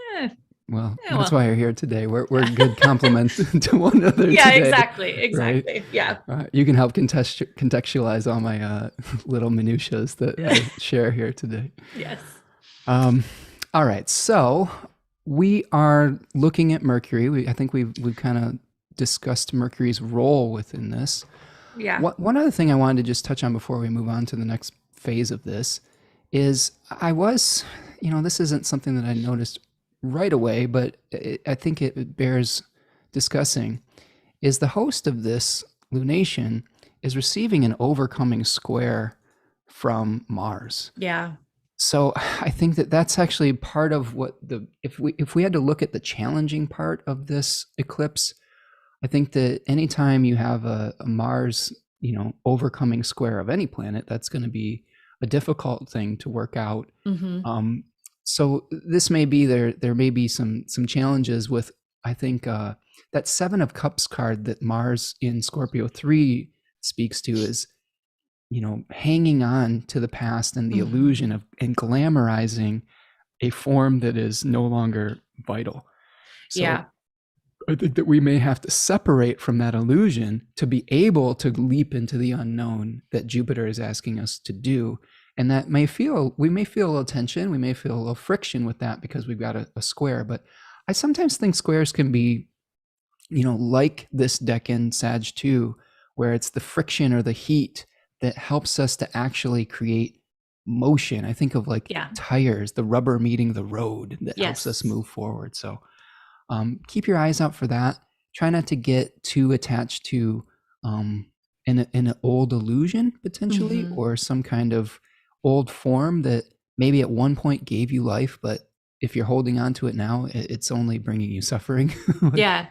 Well, that's why you're here today. We're good compliments to one another. Yeah, today, exactly. right? Yeah. You can help contextualize all my little minutiae that I share here today. Yes. All right. So we are looking at Mercury. I think we've kind of discussed Mercury's role within this. Yeah. One other thing I wanted to just touch on before we move on to the next phase of this is this isn't something that I noticed right away, but I think it bears discussing, is the host of this lunation is receiving an overcoming square from Mars. Yeah. So I think that that's actually part of what if we had to look at the challenging part of this eclipse, I think that anytime you have a Mars, overcoming square of any planet, that's going to be a difficult thing to work out. Mm-hmm. So this may be there may be some challenges with, I think, that Seven of Cups card that Mars in Scorpio 3 speaks to is, hanging on to the past and the illusion of and glamorizing a form that is no longer vital. So yeah. I think that we may have to separate from that illusion to be able to leap into the unknown that Jupiter is asking us to do. And that we may feel a little tension, we may feel a little friction with that because we've got a square. But I sometimes think squares can be, like this Deccan Sag 2, where it's the friction or the heat that helps us to actually create motion. I think of like tires, the rubber meeting the road that helps us move forward. So keep your eyes out for that. Try not to get too attached to an old illusion potentially, or some kind of old form that maybe at one point gave you life, but if you're holding on to it now, it's only bringing you suffering. Yeah.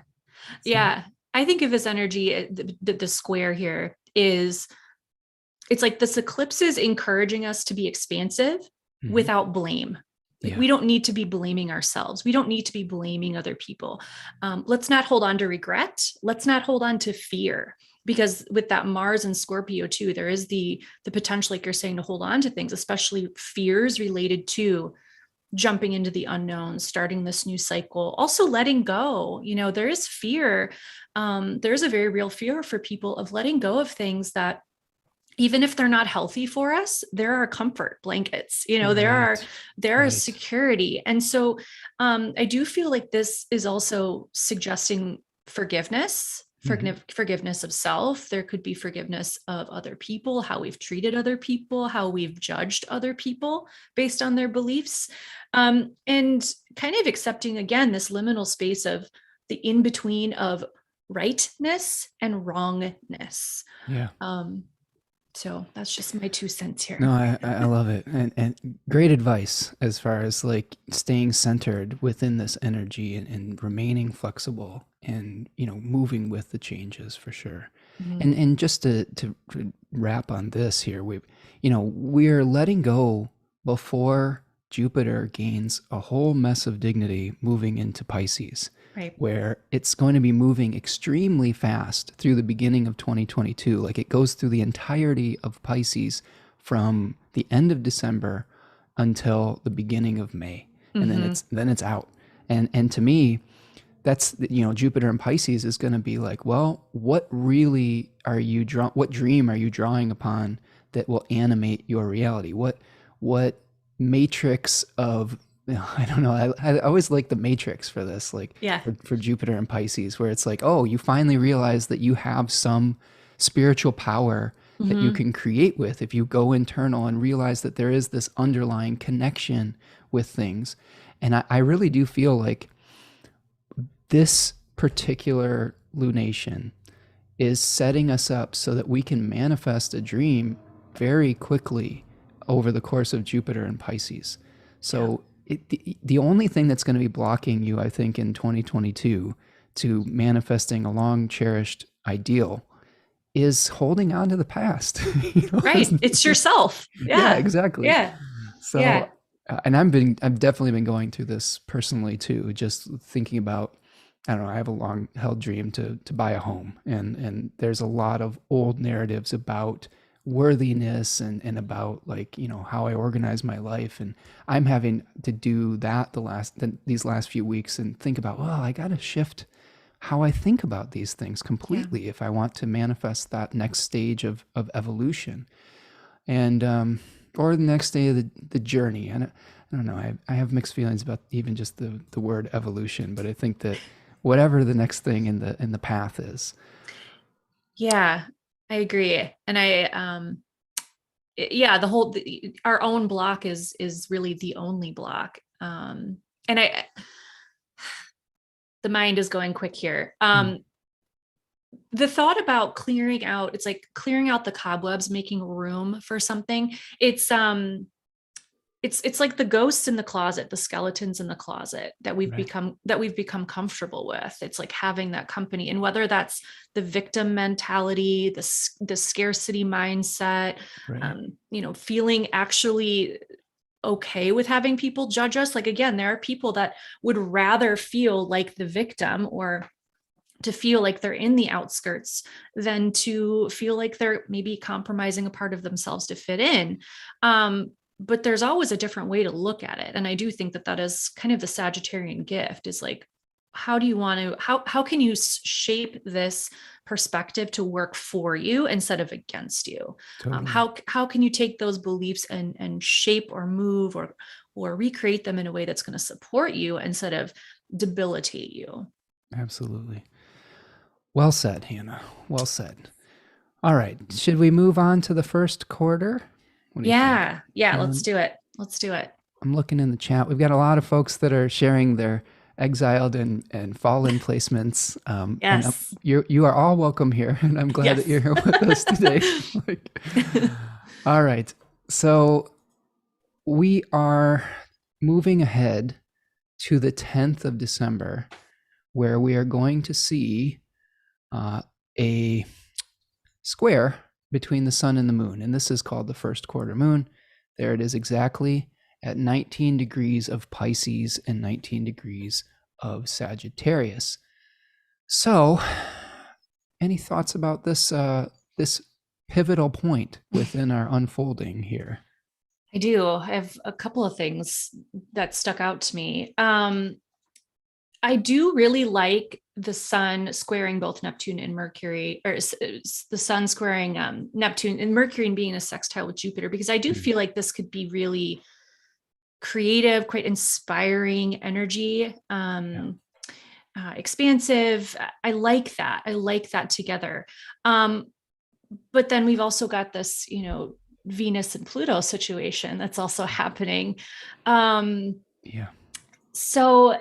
I think of this energy, the square here is, it's like this eclipse is encouraging us to be expansive without blame. Like we don't need to be blaming ourselves. We don't need to be blaming other people. Let's not hold on to regret. Let's not hold on to fear, because with that Mars and Scorpio too, there is the potential, like you're saying, to hold on to things, especially fears related to jumping into the unknown, starting this new cycle, also letting go. There is fear. There's a very real fear for people of letting go of things that, even if they're not healthy for us, there are comfort blankets, there are security. And so I do feel like this is also suggesting forgiveness of self. There could be forgiveness of other people, how we've treated other people, how we've judged other people based on their beliefs. And kind of accepting, again, this liminal space of the in-between of rightness and wrongness. Yeah. So that's just my 2 cents here. No, I love it. And great advice as far as like staying centered within this energy and remaining flexible and, moving with the changes for sure. And just to wrap on this here, we're letting go before Jupiter gains a whole mess of dignity moving into Pisces. Right. Where it's going to be moving extremely fast through the beginning of 2022. Like it goes through the entirety of Pisces from the end of December until the beginning of May. And then it's out. And to me, that's, Jupiter and Pisces is going to be like, well, what really are you what dream are you drawing upon that will animate your reality? What matrix of, I don't know. I always like the matrix for this, like Yeah. for Jupiter and Pisces, where it's like, oh, you finally realize that you have some spiritual power that you Mm-hmm. can create with if you go internal and realize that there is this underlying connection with things. And I really do feel like this particular lunation is setting us up so that we can manifest a dream very quickly over the course of Jupiter and Pisces. Yeah. So the only thing that's going to be blocking you, I think, in 2022 to manifesting a long cherished ideal is holding on to the past. Right. It's yourself. Yeah, Yeah. exactly. Yeah. Yeah. So, and I've definitely been going through this personally too, just thinking about, I don't know, I have a long held dream to buy a home, and there's a lot of old narratives about worthiness and about, like, how I organize my life. And I'm having to do that these last few weeks and think about, well, I got to shift how I think about these things Yeah. completely if I want to manifest that next stage of evolution. And or the next day of the journey. And I don't know, I have mixed feelings about even just the word evolution, but I think that whatever the next thing in the path is. Yeah. I agree. And yeah, our own block is really the only block. And the mind is going quick here. Mm, The thought about clearing out, it's like clearing out the cobwebs, making room for something. It's like the ghosts in the closet, the skeletons in the closet that right, we've become comfortable with. It's like having that company, and whether that's the victim mentality, the scarcity mindset, right, feeling actually okay with having people judge us. Like, again, there are people that would rather feel like the victim, or to feel like they're in the outskirts, than to feel like they're maybe compromising a part of themselves to fit in. But there's always a different way to look at it. And I do think that that is kind of the Sagittarian gift, is like, how do you want to, how can you shape this perspective to work for you instead of against you? totally, How can you take those beliefs and shape or move or recreate them in a way that's going to support you instead of debilitate you? absolutely. Well said, Hannah. Well said. All right, should we move on to the first quarter? What do you think? Yeah. Yeah. Let's Um, do it. Let's do it. I'm looking in the chat. We've got a lot of folks that are sharing their exiled and fallen placements. And Yes. you are all welcome here, and I'm glad that Yes. you're here with us today. Like, all right, so we are moving ahead to the 10th of December, where we are going to see a square between the sun and the moon, and this is called the first quarter moon. There it is, exactly at 19 degrees of Pisces and 19 degrees of Sagittarius. So, any thoughts about this pivotal point within our unfolding here? I do. I have a couple of things that stuck out to me. I do really like the sun squaring both Neptune and Mercury, or the sun squaring Neptune and Mercury, and being a sextile with Jupiter, because I do feel like this could be really creative, quite inspiring energy, Yeah. Expansive. I like that. I like that together. But then we've also got this, Venus and Pluto situation that's also happening. Yeah. So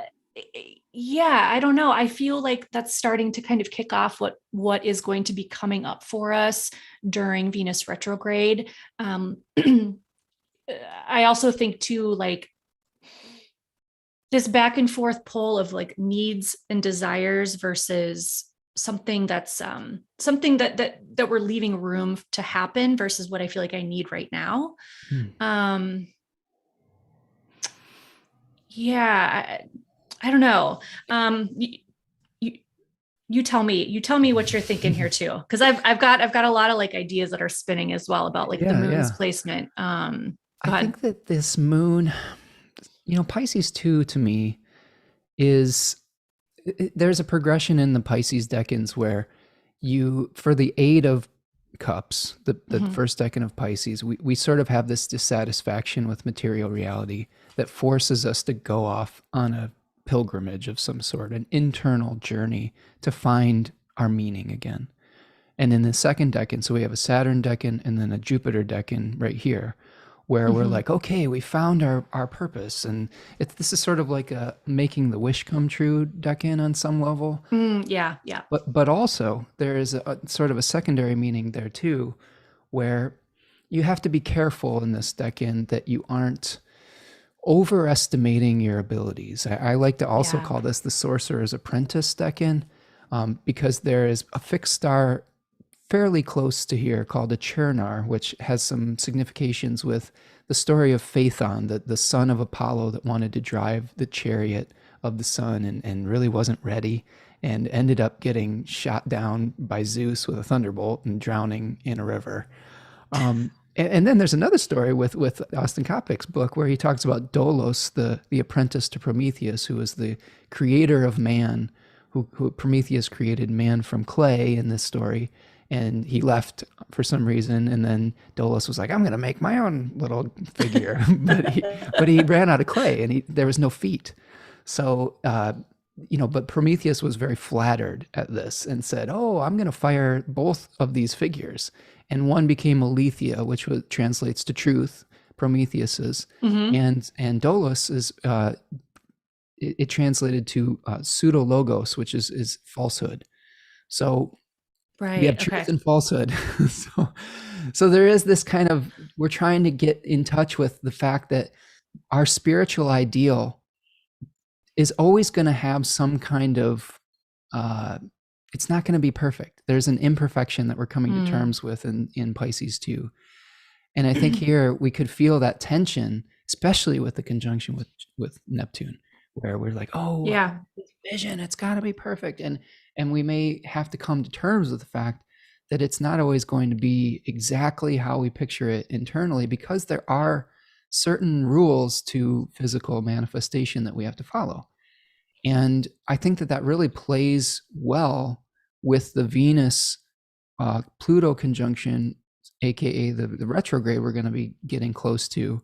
yeah, I don't know. I feel like that's starting to kind of kick off what is going to be coming up for us during Venus retrograde. I also think too, like, this back and forth pull of like needs and desires versus something that's something that we're leaving room to happen versus what I feel like I need right now. Hmm. Yeah, I don't know. You, you tell me what you're thinking here too, because I've got a lot of like ideas that are spinning as well about like the Yeah, moon's yeah. placement. I Go ahead. think that this moon, Pisces 2 to me is There's a progression in the Pisces decans where for the Eight of Cups, the first decan of Pisces, we sort of have this dissatisfaction with material reality that forces us to go off on a pilgrimage of some sort, an internal journey to find our meaning again. And in the second decan, so we have a Saturn decan and then a Jupiter decan right here, where we're like, okay, we found our purpose. And this is sort of like a making the wish come true decan on some level. Yeah. But also there is a sort of a secondary meaning there too, where you have to be careful in this decan that you aren't overestimating your abilities. I like to also call this the Sorcerer's Apprentice decan, because there is a fixed star fairly close to here called a Churnar, which has some significations with the story of Phaethon, the son of Apollo that wanted to drive the chariot of the sun and really wasn't ready and ended up getting shot down by Zeus with a thunderbolt and drowning in a river. And then there's another story with Austin Kopic's book where he talks about Dolos, the apprentice to Prometheus, who was the creator of man, who Prometheus created man from clay in this story. And he left for some reason, and then Dolos was like, "I'm going to make my own little figure," but he ran out of clay, and there was no feet. So, but Prometheus was very flattered at this and said, "Oh, I'm going to fire both of these figures," and one became Aletheia, which translates to truth, Prometheus's, and Dolos is it translated to pseudologos, which is falsehood. So. Right. We have truth and falsehood. So there is this kind of, we're trying to get in touch with the fact that our spiritual ideal is always going to have some kind of, it's not going to be perfect. There's an imperfection that we're coming to terms with in Pisces too. And I think here we could feel that tension, especially with the conjunction with Neptune, where we're like, oh, yeah, vision, it's got to be perfect. And we may have to come to terms with the fact that it's not always going to be exactly how we picture it internally, because there are certain rules to physical manifestation that we have to follow. And I think that really plays well with the Venus Pluto conjunction, aka the retrograde we're going to be getting close to,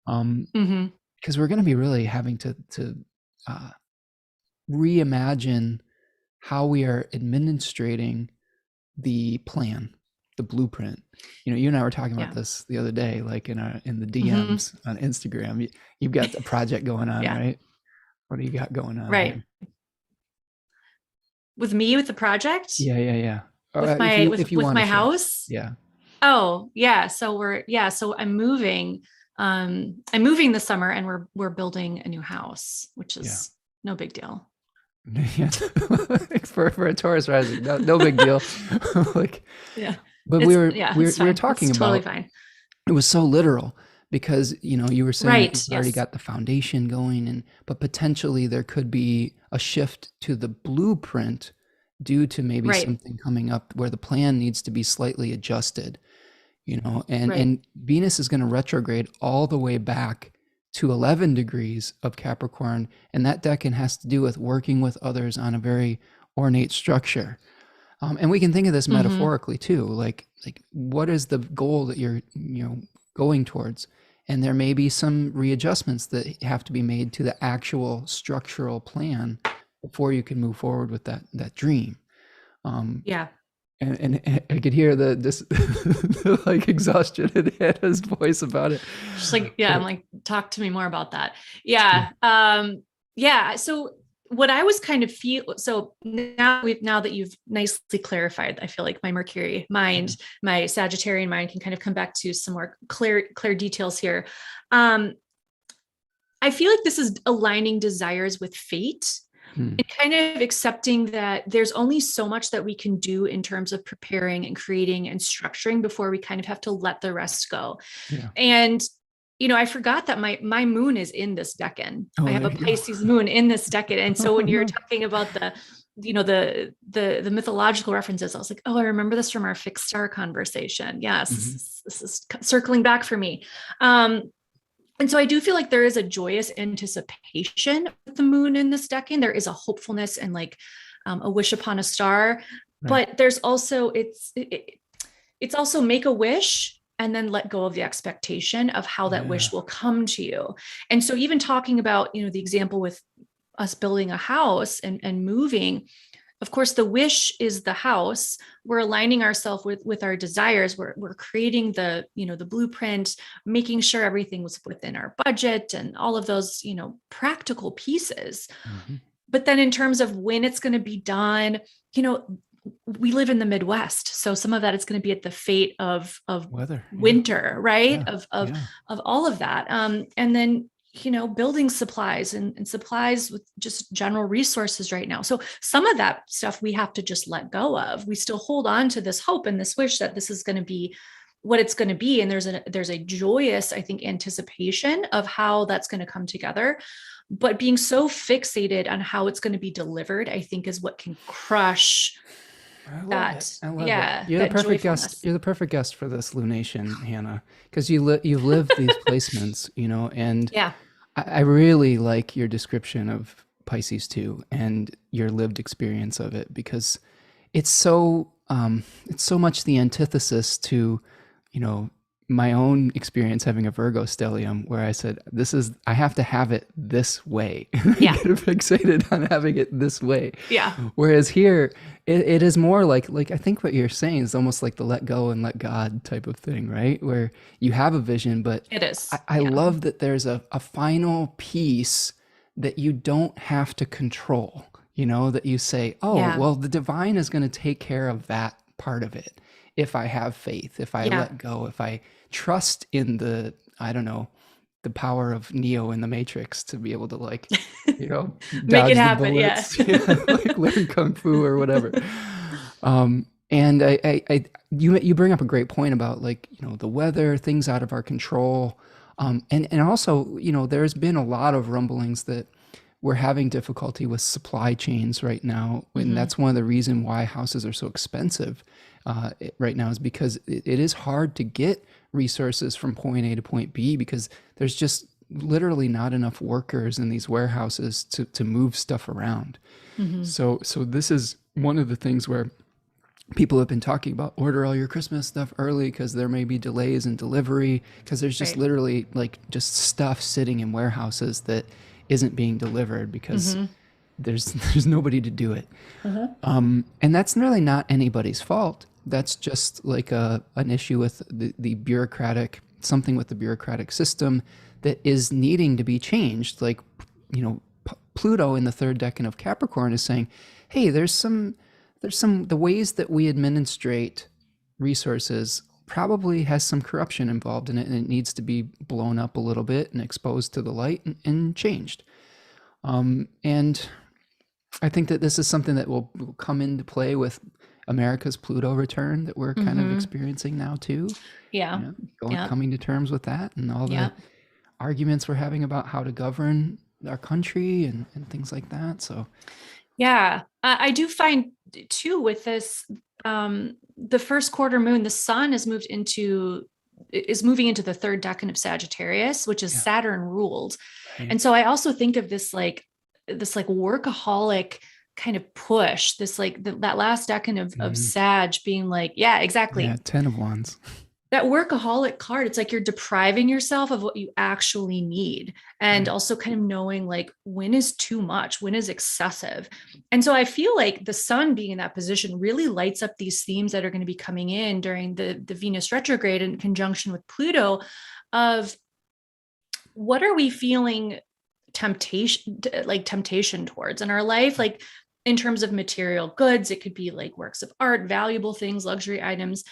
because we're going to be really having to reimagine how we are administrating the plan, the blueprint. You and I were talking about this the other day, like in the DMs on Instagram. You've got a project going on, right? What do you got going on? Right. Here? With me, with the project? Yeah. With my with my house? Yeah. Oh, yeah. So I'm moving. I'm moving this summer, and we're building a new house, which is no big deal. Yeah. for a Taurus rising, no big deal. But we were talking about, totally fine. It was so literal because you were saying you've already got the foundation going, but potentially there could be a shift to the blueprint due to maybe something coming up where the plan needs to be slightly adjusted. And Venus is going to retrograde all the way back to 11 degrees of Capricorn, and that decan has to do with working with others on a very ornate structure. And we can think of this metaphorically too, like what is the goal that you're going towards? And there may be some readjustments that have to be made to the actual structural plan before you can move forward with that dream. And I could hear the like exhaustion in Hannah's voice about it. Just like, I'm like, talk to me more about that. So what I was kind of so now that you've nicely clarified, I feel like my Mercury mind, my Sagittarian mind can kind of come back to some more clear details here. I feel like this is aligning desires with fate. And kind of accepting that there's only so much that we can do in terms of preparing and creating and structuring before we kind of have to let the rest go. Yeah. And, I forgot that my moon is in this decan. I have a Pisces moon in this decan. And so when you're talking about the mythological references, I was like, oh, I remember this from our fixed star conversation. Yes, this is circling back for me. And so I do feel like there is a joyous anticipation with the moon in this decade. There is a hopefulness and like a wish upon a star, Right. but there's also it's also make a wish and then let go of the expectation of how that Yeah. wish will come to you. And so even talking about, the example with us building a house and moving, of course, the wish is the house. We're aligning ourselves with our desires. We're creating the blueprint, making sure everything was within our budget and all of those, practical pieces. Hmm. But then in terms of when it's going to be done, we live in the Midwest. So some of that is going to be at the fate of Weather. Yeah. winter, right? Yeah. Yeah. Of all of that. And then building supplies and supplies with just general resources right now. So some of that stuff we have to just let go of. We still hold on to this hope and this wish that this is going to be what it's going to be. And there's a joyous, I think, anticipation of how that's going to come together. But being so fixated on how it's going to be delivered, I think, is what can crush I love that. it. I love Yeah, it. You're the that perfect joyfulness. guest. You're the perfect guest for this lunation, Hannah, because you've lived these placements, and Yeah. I really like your description of Pisces too, and your lived experience of it, because it's so much the antithesis to, you know, my own experience having a Virgo stellium, where I said, I have to have it this way. Yeah. I get fixated on having it this way. Yeah. Whereas here, it is more like I think what you're saying is almost like the let go and let God type of thing, right? Where you have a vision, but It is. I Yeah. love that there's a final piece that you don't have to control, that you say, oh, Yeah. well, the divine is going to take care of that part of it. If I have faith, if I Yeah. let go, if I trust in I don't know, the power of Neo in the Matrix to be able to Make dodge it the happen. Yeah. bullets, like learn kung fu or whatever. And you bring up a great point about the weather, things out of our control, and also there's been a lot of rumblings that we're having difficulty with supply chains right now, and that's one of the reasons why houses are so expensive right now, is because it is hard to get resources from point A to point B, because there's just literally not enough workers in these warehouses to move stuff around. So this is one of the things where people have been talking about order all your Christmas stuff early, because there may be delays in delivery, because there's just Right. literally just stuff sitting in warehouses that isn't being delivered because there's nobody to do it. And that's really not anybody's fault. That's just like an issue with the bureaucratic, something with the bureaucratic system that is needing to be changed. Like, Pluto in the third decan of Capricorn is saying, hey, the ways that we administrate resources probably has some corruption involved in it, and it needs to be blown up a little bit and exposed to the light and changed. And I think that this is something that will come into play with America's Pluto return that we're kind of experiencing now too. Yeah. Yeah. Coming to terms with that, and all Yeah. the arguments we're having about how to govern our country and things like that. So Yeah. I do find too with this, the first quarter moon, the sun is moving into the third decan of Sagittarius, which is yeah, Saturn ruled. right. And so I also think of this workaholic kind of push, this that last decan of Sag being like, yeah, exactly. Yeah, 10 of Wands. That workaholic card, it's like you're depriving yourself of what you actually need. And Right. also kind of knowing like when is too much, when is excessive. And so I feel like the sun being in that position really lights up these themes that are going to be coming in during the Venus retrograde in conjunction with Pluto, of what are we feeling temptation towards in our life, like in terms of material goods. It could be like works of art, valuable things, luxury items,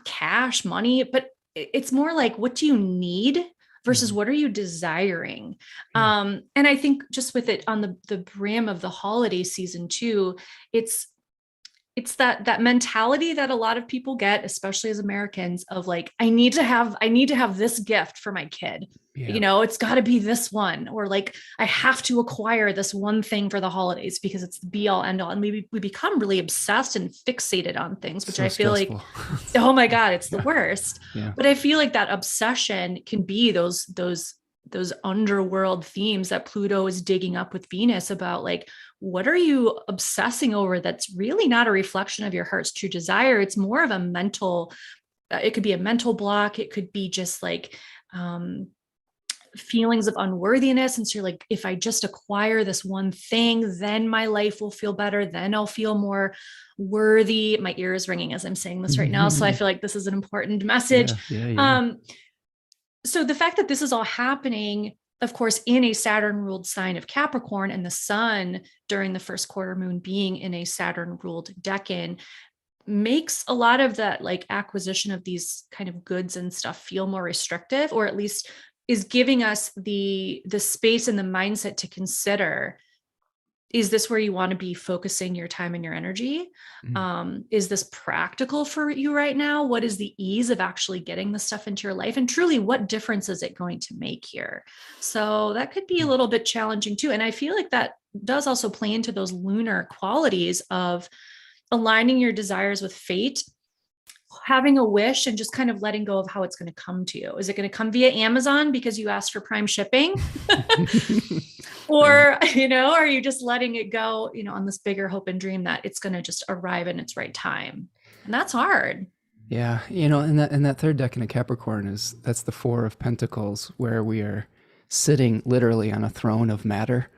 cash, money, but it's more like, what do you need versus what are you desiring? Yeah. And I think just with it on the brim of the holiday season too, it's that mentality that a lot of people get, especially as Americans, of like, I need to have this gift for my kid. Yeah. It's got to be this one, or like, I have to acquire this one thing for the holidays because it's the be all end all. And we become really obsessed and fixated on things, which So I feel stressful. like, oh my God, it's the worst. Yeah. But I feel like that obsession can be those those underworld themes that Pluto is digging up with Venus about, like, what are you obsessing over that's really not a reflection of your heart's true desire? It's more of a mental, it could be a mental block. It could be just like feelings of unworthiness. And so you're like, if I just acquire this one thing, then my life will feel better. Then I'll feel more worthy. My ear is ringing as I'm saying this right now. So I feel like this is an important message. Yeah. So the fact that this is all happening, of course, in a Saturn ruled sign of Capricorn, and the sun during the first quarter moon being in a Saturn ruled decan, makes a lot of that like acquisition of these kind of goods and stuff feel more restrictive, or at least is giving us the space and the mindset to consider, is this where you want to be focusing your time and your energy? Is this practical for you right now? What is the ease of actually getting the stuff into your life? And truly, what difference is it going to make here? So that could be a little bit challenging too. And I feel like that does also play into those lunar qualities of aligning your desires with fate, having a wish and just kind of letting go of how it's going to come to you. Is it going to come via Amazon because you asked for prime shipping? Or, are you just letting it go, on this bigger hope and dream that it's going to just arrive in its right time? And that's hard. Yeah. And that third decan of Capricorn that's the Four of Pentacles, where we are sitting literally on a throne of matter.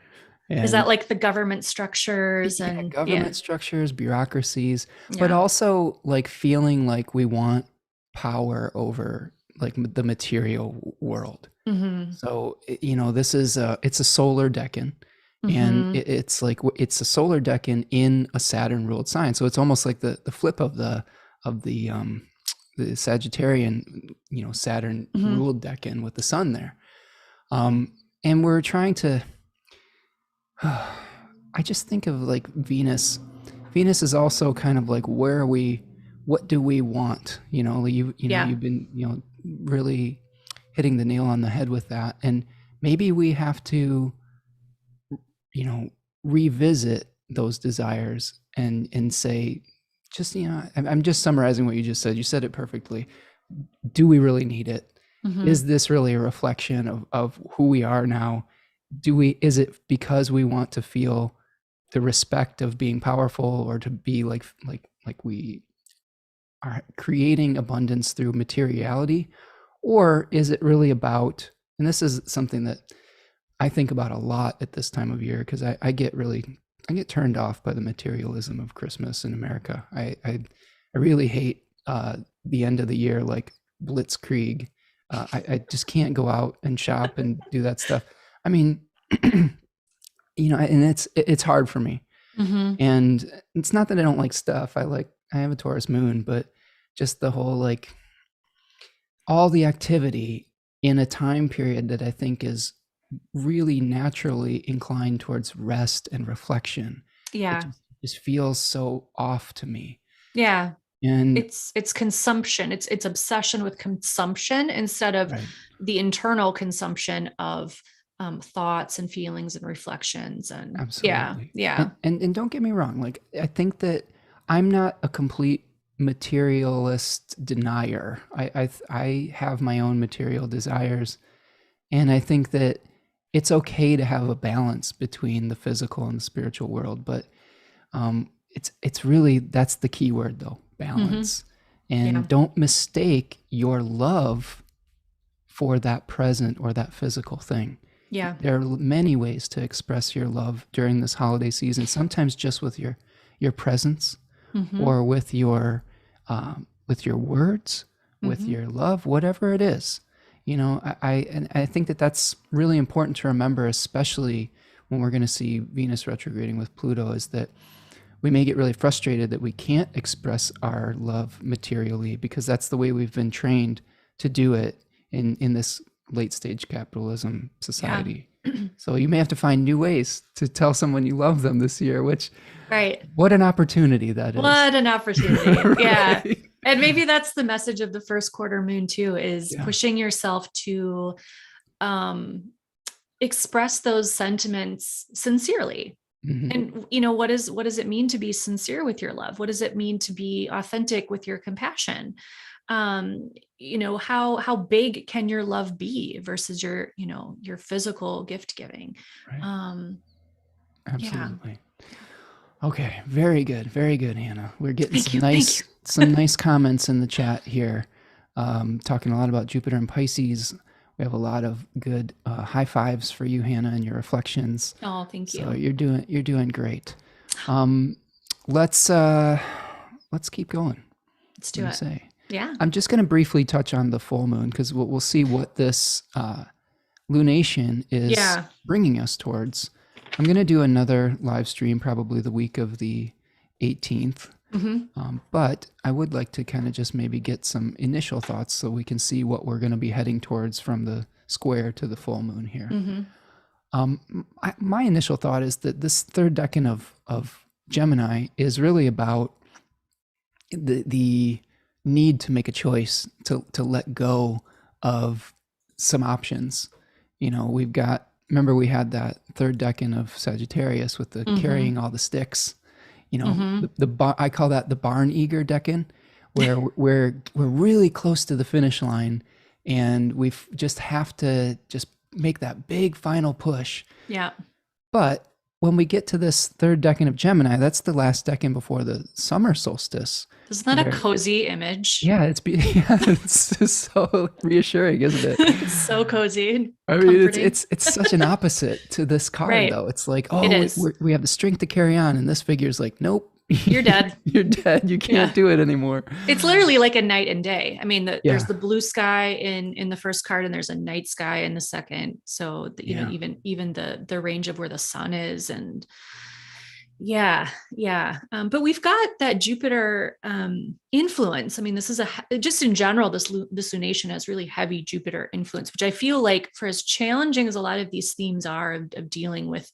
And is that like the government structures and government structures, bureaucracies, but also like feeling like we want power over like the material world. So, this is it's a solar decan, and it's like, it's a solar decan in a Saturn ruled sign. So it's almost like the flip of the Sagittarian, Saturn ruled decan with the sun there. And we're trying to, I just think of like Venus. Venus is also kind of like, what do we want? You've been, really hitting the nail on the head with that. And maybe we have to, revisit those desires and say, just, I'm just summarizing what you just said. You said it perfectly. Do we really need it? Is this really a reflection of who we are now? Is it because we want to feel the respect of being powerful, or to be like we are creating abundance through materiality? Or is it really about, and this is something that I think about a lot at this time of year, because I get turned off by the materialism of Christmas in America. I really hate the end of the year, like blitzkrieg. I just can't go out and shop and do that stuff. I mean, and it's hard for me. And it's not that I don't like stuff. I have a Taurus moon, but just the whole, like, all the activity in a time period that I think is really naturally inclined towards rest and reflection. Yeah. It just feels so off to me. Yeah. And it's consumption. It's obsession with consumption instead of the internal consumption of thoughts and feelings and reflections. And absolutely. Yeah. And don't get me wrong. Like, I think that I'm not a complete materialist denier. I have my own material desires. And I think that it's okay to have a balance between the physical and the spiritual world. But it's really, that's the key word though, balance. And don't mistake your love for that present or that physical thing. Yeah. There are many ways to express your love during this holiday season, sometimes just with your presence, or with your words, with your love, whatever it is. I think that that's really important to remember, especially when we're going to see Venus retrograding with Pluto, is that we may get really frustrated that we can't express our love materially, because that's the way we've been trained to do it in this late stage capitalism society. So you may have to find new ways to tell someone you love them this year, which, what an opportunity that is. What an opportunity. Yeah. And maybe that's the message of the first quarter moon too, is pushing yourself to express those sentiments sincerely. And what does it mean to be sincere with your love? What does it mean to be authentic with your compassion? How big can your love be versus your physical gift giving. Right. um yeah. Absolutely. Okay, very good, Hannah. We're getting Thank you. Thank you. some nice comments in the chat here. Talking a lot about Jupiter and Pisces. We have a lot of good high fives for you, Hannah, and your reflections. Oh, thank you. So you're doing great. Let's keep going. Let's do it. Say. Yeah. I'm just going to briefly touch on the full moon because we'll see what this lunation is bringing us towards. I'm going to do another live stream probably the week of the 18th. But I would like to kind of just maybe get some initial thoughts so we can see what we're going to be heading towards from the square to the full moon here. My initial thought is that this third decan of Gemini is really about the need to make a choice, to let go of some options. Remember we had that third decan of Sagittarius with the carrying all the sticks. I call that the barn eager decan, where we're really close to the finish line, and we just have to just make that big final push. Yeah. But when we get to this third decan of Gemini, that's the last decan before the summer solstice. Isn't that a cozy image? Yeah, it's just so reassuring, isn't it? It's so cozy. I mean, it's such an opposite to this card, right. Though. It's like, we have the strength to carry on, and this figure's like, nope. You're dead. You're dead. You can't do it anymore. It's literally like a night and day. I mean, there's the blue sky in the first card, and there's a night sky in the second. So even the range of where the sun is, and but we've got that Jupiter influence. I mean, this is just in general, this lunation has really heavy Jupiter influence, which I feel like, for as challenging as a lot of these themes are of dealing with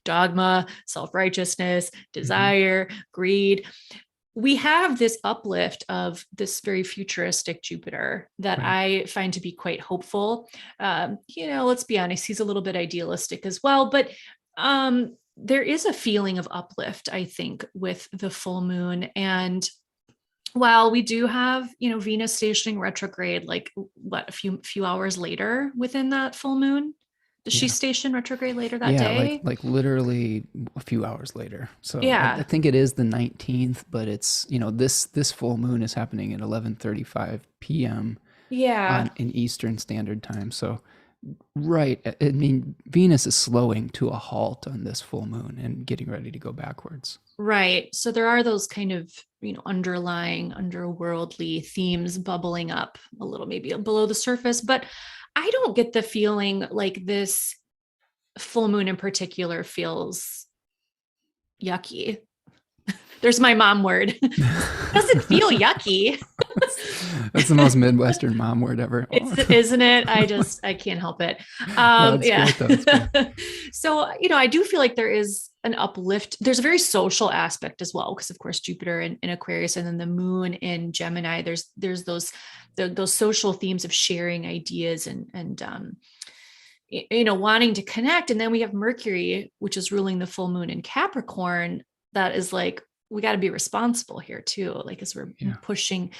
dogma, self-righteousness, desire, greed, we have this uplift of this very futuristic Jupiter that I find to be quite hopeful. Let's be honest, he's a little bit idealistic as well, but there is a feeling of uplift, I think, with the full moon. And while we do have, Venus stationing retrograde, like a few hours later within that full moon, does she station retrograde later that day? like literally a few hours later. So I think it is the 19th, but it's, this full moon is happening at 11:35 p.m. In Eastern Standard Time. So right. I mean, Venus is slowing to a halt on this full moon and getting ready to go backwards. Right. So there are those kind of, underlying underworldly themes bubbling up a little, maybe below the surface. But I don't get the feeling like this full moon in particular feels yucky. There's my mom word. It doesn't feel yucky. That's the most Midwestern mom word ever. Isn't it? I can't help it. Great, so, I do feel like there is an uplift. There's a very social aspect as well, because of course Jupiter in Aquarius and then the moon in Gemini, there's those social themes of sharing ideas and wanting to connect. And then we have Mercury, which is ruling the full moon in Capricorn. That is like, we got to be responsible here too. Like, as we're pushing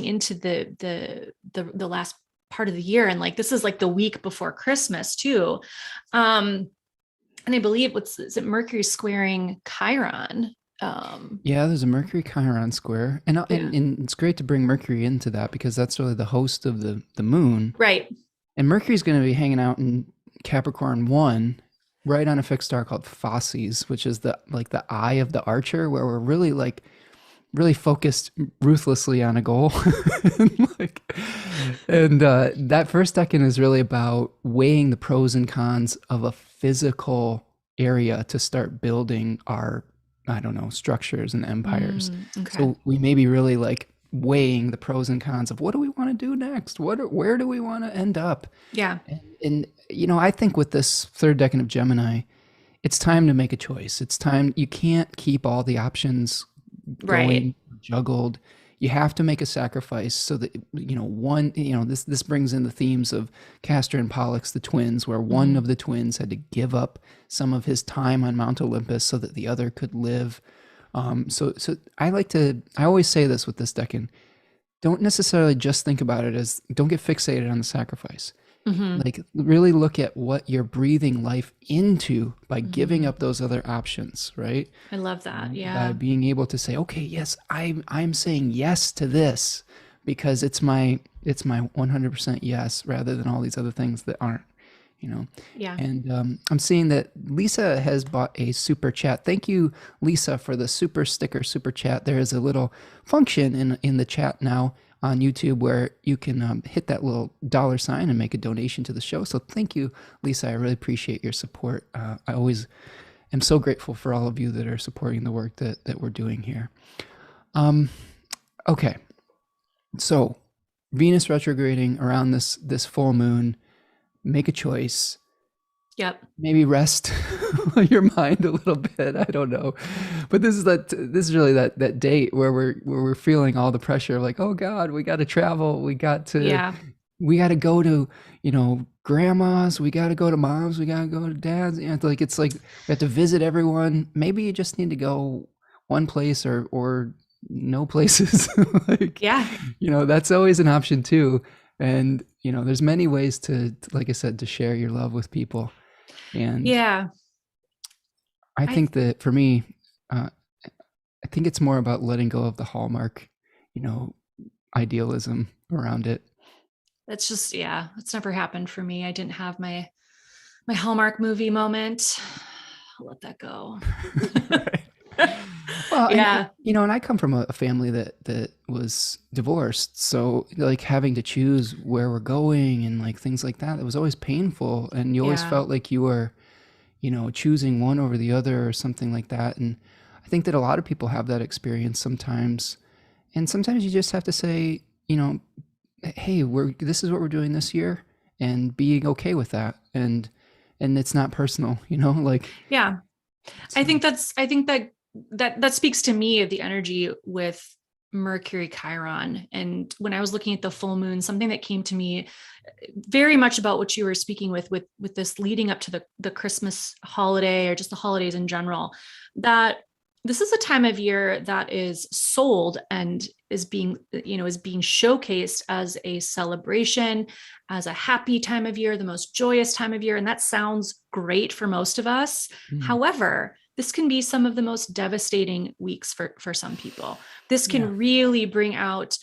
into the last part of the year. And like, this is like the week before Christmas too. And I believe is it Mercury squaring Chiron? There's a Mercury Chiron square. And it's great to bring Mercury into that, because that's really the host of the moon. Right. And Mercury's going to be hanging out in Capricorn 1, right on a fixed star called Phasces, which is the eye of the archer, where we're really focused ruthlessly on a goal. That first decan is really about weighing the pros and cons of a physical area to start building our, structures and empires. Okay. So we may be really weighing the pros and cons of what do we want to do next? Where do we want to end up? Yeah. And I think with this third decan of Gemini, it's time to make a choice. It's time. You can't keep all the options going, juggled. You have to make a sacrifice so that, this brings in the themes of Castor and Pollux, the twins, where one of the twins had to give up some of his time on Mount Olympus so that the other could live. So I always say this with this decan: don't necessarily just think about it as, don't get fixated on the sacrifice. Mm-hmm. Like really look at what you're breathing life into by giving Mm-hmm. up those other options, right? I love that. By Yeah. being able to say, okay, yes, I'm saying yes to this because it's my 100% yes, rather than all these other things that aren't, you know. Yeah. And I'm seeing that Lisa has bought a super chat. Thank you, Lisa, for the super sticker super chat. There is a little function in the chat now on YouTube where you can hit that little $ and make a donation to the show. So thank you, Lisa. I really appreciate your support. I always am so grateful for all of you that are supporting the work that we're doing here. Okay, so Venus retrograding around this full moon. Make a choice. Yep. Maybe rest your mind a little bit. I don't know, but this is really that date where we're feeling all the pressure of like, oh God, we got to travel. We got to Yeah. go to, grandma's. We got to go to mom's. We got to go to dad's. It's like we have to visit everyone. Maybe you just need to go one place or no places. Like, Yeah. that's always an option too. And there's many ways to, like I said, to share your love with people. And Yeah. I think that for me, I think it's more about letting go of the Hallmark, idealism around it. That's just, yeah, it's never happened for me. I didn't have my Hallmark movie moment. I'll let that go. Right. Well, Yeah. and I come from a family that was divorced, so like having to choose where we're going and like things like that, it was always painful, and you always Yeah. felt like you were, choosing one over the other or something like that. And I think that a lot of people have that experience sometimes, and sometimes you just have to say, hey, this is what we're doing this year, and being okay with that, and it's not personal, like. Yeah. So. I think that speaks to me of the energy with Mercury Chiron. And when I was looking at the full moon, something that came to me very much about what you were speaking with this leading up to the Christmas holiday, or just the holidays in general, that this is a time of year that is sold and is being showcased as a celebration, as a happy time of year, the most joyous time of year. And that sounds great for most of us. However, this can be some of the most devastating weeks for some people. This can really bring out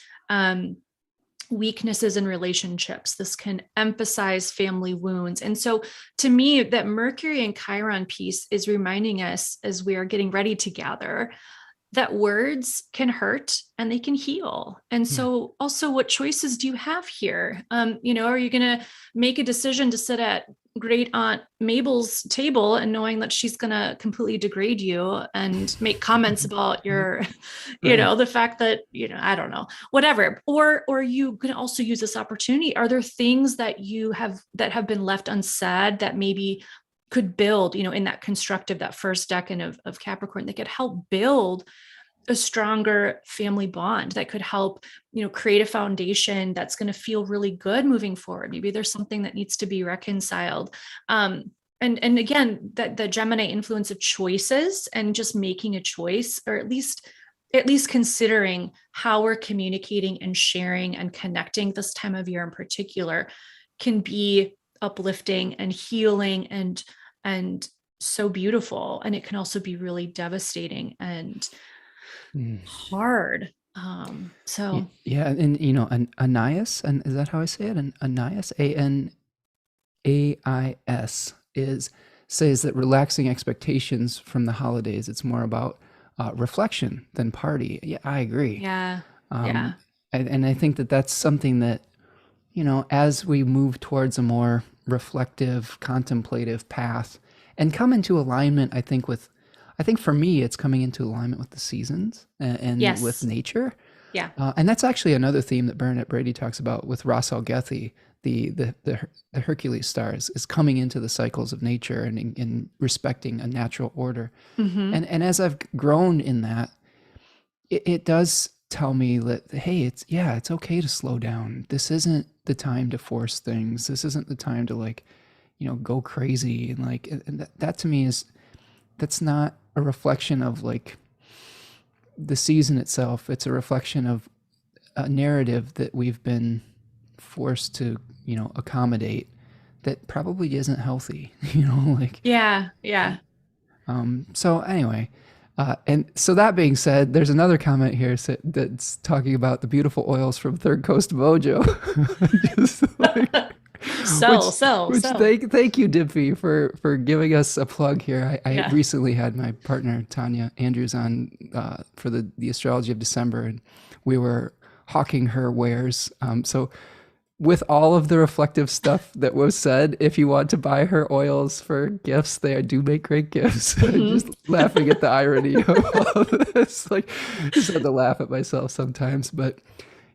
weaknesses in relationships. This can emphasize family wounds. And so to me, that Mercury and Chiron piece is reminding us, as we are getting ready to gather, that words can hurt and they can heal. And so also, what choices do you have here? Are you going to make a decision to sit at great Aunt Mabel's table and knowing that she's going to completely degrade you and make comments about your, the fact that, I don't know, whatever, or you can also use this opportunity. Are there things that have been left unsaid that maybe could build, in that constructive, that first decan of Capricorn, that could help build a stronger family bond, that could help, create a foundation that's going to feel really good moving forward? Maybe there's something that needs to be reconciled. And again, that the Gemini influence of choices and just making a choice, or at least considering how we're communicating and sharing and connecting this time of year in particular, can be uplifting and healing and so beautiful. And it can also be really devastating and hard. So yeah, and Anais, and is that how I say it? An Anais, Anais, says that relaxing expectations from the holidays, it's more about reflection than party. Yeah, I agree. yeah. And I think that that's something that, as we move towards a more reflective, contemplative path and come into alignment, I think for me, it's coming into alignment with the seasons and Yes. with nature. Yeah. And that's actually another theme that Bernadette Brady talks about with Ras Al Gethi. The Hercules stars is coming into the cycles of nature and in respecting a natural order. And as I've grown in that, it does tell me that, hey, it's okay to slow down. This isn't the time to force things. This isn't the time to go crazy. And that to me that's not a reflection of the season itself. It's a reflection of a narrative that we've been forced to, accommodate that probably isn't healthy, like. Yeah. Yeah. So anyway, and so that being said, there's another comment here that's talking about the beautiful oils from Third Coast Mojo. Just like, which, which thank you, Dippy, for giving us a plug here. I Yeah. recently had my partner Tanya Andrews on for the Astrology of December, and we were hawking her wares. So with all of the reflective stuff that was said, if you want to buy her oils for gifts, they do make great gifts. Mm-hmm. Just laughing at the irony of all of this. Like, just had to laugh at myself sometimes. But,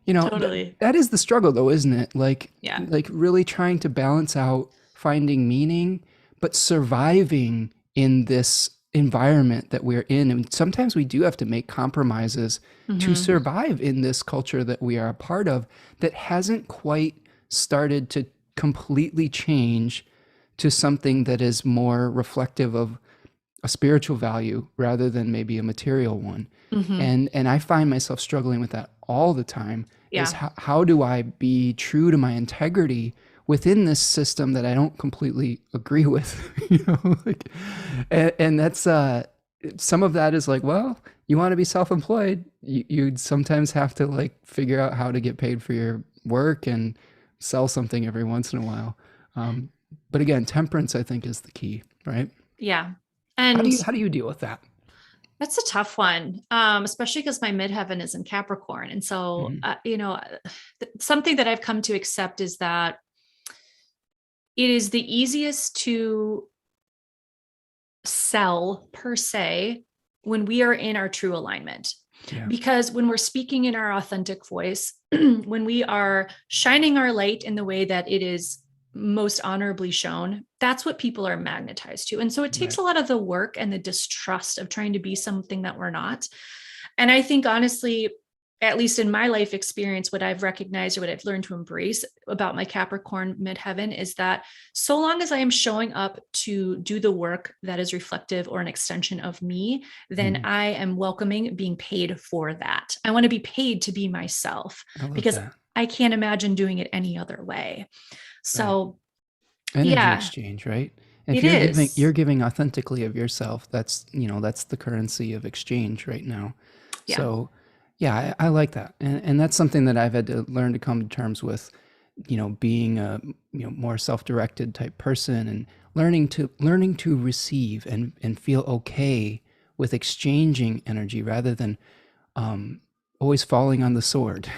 Totally. that is the struggle, though, isn't it? Like, Yeah. like really trying to balance out finding meaning, but surviving in this environment that we're in. And sometimes we do have to make compromises to survive in this culture that we are a part of that hasn't quite started to completely change to something that is more reflective of a spiritual value rather than maybe a material one. And I find myself struggling with that all the time. Is how do I be true to my integrity within this system that I don't completely agree with, like, and that's some of that is like, well, you want to be self-employed, you'd sometimes have to like figure out how to get paid for your work and sell something every once in a while. But again, temperance, I think, is the key, right? Yeah. How And do you deal with that? that's a tough one, especially because my midheaven is in Capricorn. And so, something that I've come to accept is that it is the easiest to sell, per se, when we are in our true alignment. Yeah. Because when we're speaking in our authentic voice, when we are shining our light in the way that it is most honorably shown, that's what people are magnetized to. And so it takes a lot of the work and the distrust of trying to be something that we're not. And I think, honestly, at least in my life experience, what I've recognized or what I've learned to embrace about my Capricorn midheaven is that so long as I am showing up to do the work that is reflective or an extension of me, then I am welcoming being paid for that. I want to be paid to be myself because I can't imagine doing it any other way. So energy exchange, right? And if you're giving authentically of yourself, that's the currency of exchange right now. Yeah. So yeah, I like that. And that's something that I've had to learn to come to terms with, being a more self-directed type person and learning to receive and feel okay with exchanging energy rather than always falling on the sword,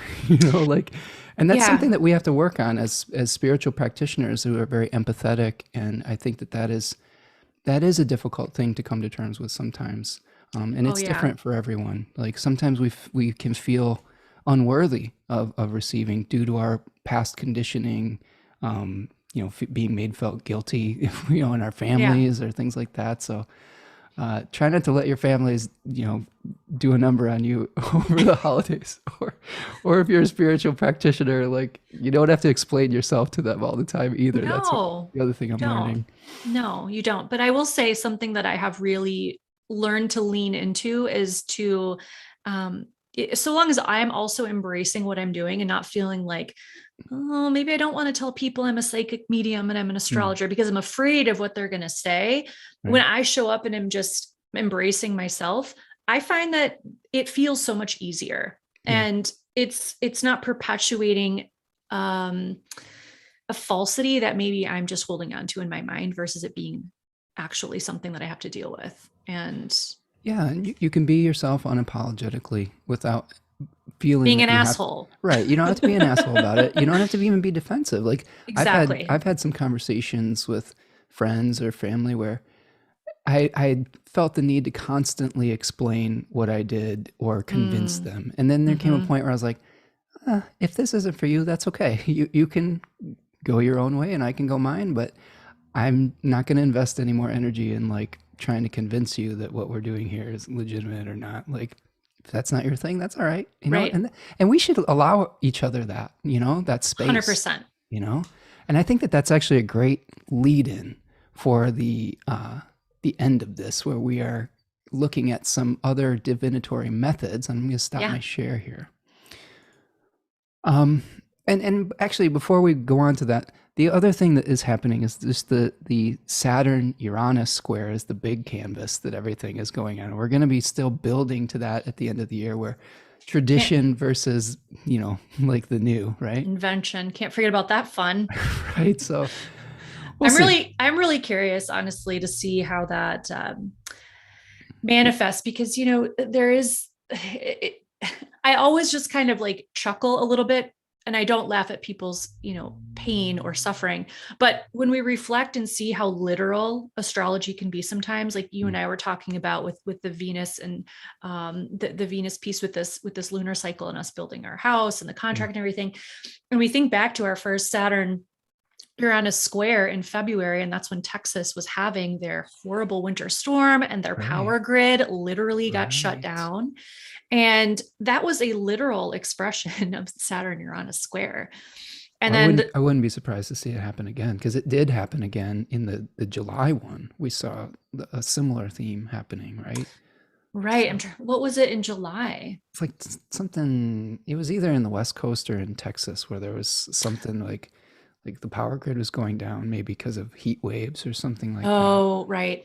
like, and that's something that we have to work on as spiritual practitioners who are very empathetic. And I think that is a difficult thing to come to terms with sometimes. And it's different for everyone. Like sometimes we can feel unworthy of receiving due to our past conditioning, being made felt guilty, in our families or things like that. So try not to let your families, do a number on you over the holidays, or if you're a spiritual practitioner, like you don't have to explain yourself to them all the time either. No, that's the other thing I'm learning. No, you don't. But I will say something that I have really learned to lean into is to, so long as I'm also embracing what I'm doing and not feeling like, oh, maybe I don't want to tell people I'm a psychic medium and I'm an astrologer because I'm afraid of what they're going to say. Right. When I show up and I'm just embracing myself, I find that it feels so much easier, and it's not perpetuating a falsity that maybe I'm just holding on to in my mind versus it being actually something that I have to deal with. And you can be yourself unapologetically without feeling being an asshole. Right. You don't have to be an asshole about it. You don't have to even be defensive. Like exactly. I've had some conversations with friends or family where I felt the need to constantly explain what I did or convince them. And then there came a point where I was like, if this isn't for you, that's okay. You can go your own way and I can go mine, but I'm not going to invest any more energy in like trying to convince you that what we're doing here is legitimate or not. Like, if that's not your thing, that's all right. Right. And we should allow each other that, that space. 100%. And I think that that's actually a great lead in for the end of this, where we are looking at some other divinatory methods. I'm going to stop my share here. Um, and actually, before we go on to that, the other thing that is happening is just the Saturn Uranus square is the big canvas that everything is going on. We're going to be still building to that at the end of the year, where tradition versus like the new, right? Invention. Can't forget about that fun. Right. So we'll see. I'm really curious, honestly, to see how that manifests, because there is. I always just kind of like chuckle a little bit, and I don't laugh at people's pain or suffering, but when we reflect and see how literal astrology can be sometimes, like you and I were talking about with the Venus and the Venus piece with this lunar cycle and us building our house and the contract and everything, and we think back to our first Saturn Uranus square in February, and that's when Texas was having their horrible winter storm and their power grid literally got shut down. And that was a literal expression of Saturn Uranus square. And I wouldn't be surprised to see it happen again, because it did happen again in the July one. We saw a similar theme happening, right? Right. So, what was it in July? It's like something, it was either in the West Coast or in Texas, where there was something like the power grid was going down, maybe because of heat waves or something like that. Oh, right.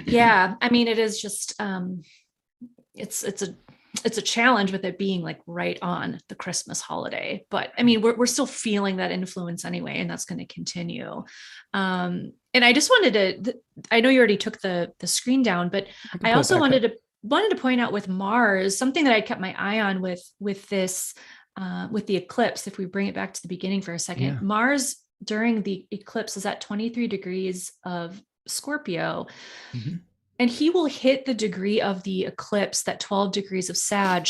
Yeah. I mean, it is just, it's a challenge with it being like right on the Christmas holiday, but I mean, we're still feeling that influence anyway, and that's going to continue. And I just wanted to, I know you already took the screen down, but I also wanted to point out with Mars, something that I kept my eye on with this, with the eclipse. If we bring it back to the beginning for a second, Mars during the eclipse is at 23 degrees of Scorpio. Mm-hmm. And he will hit the degree of the eclipse, that 12 degrees of Sag,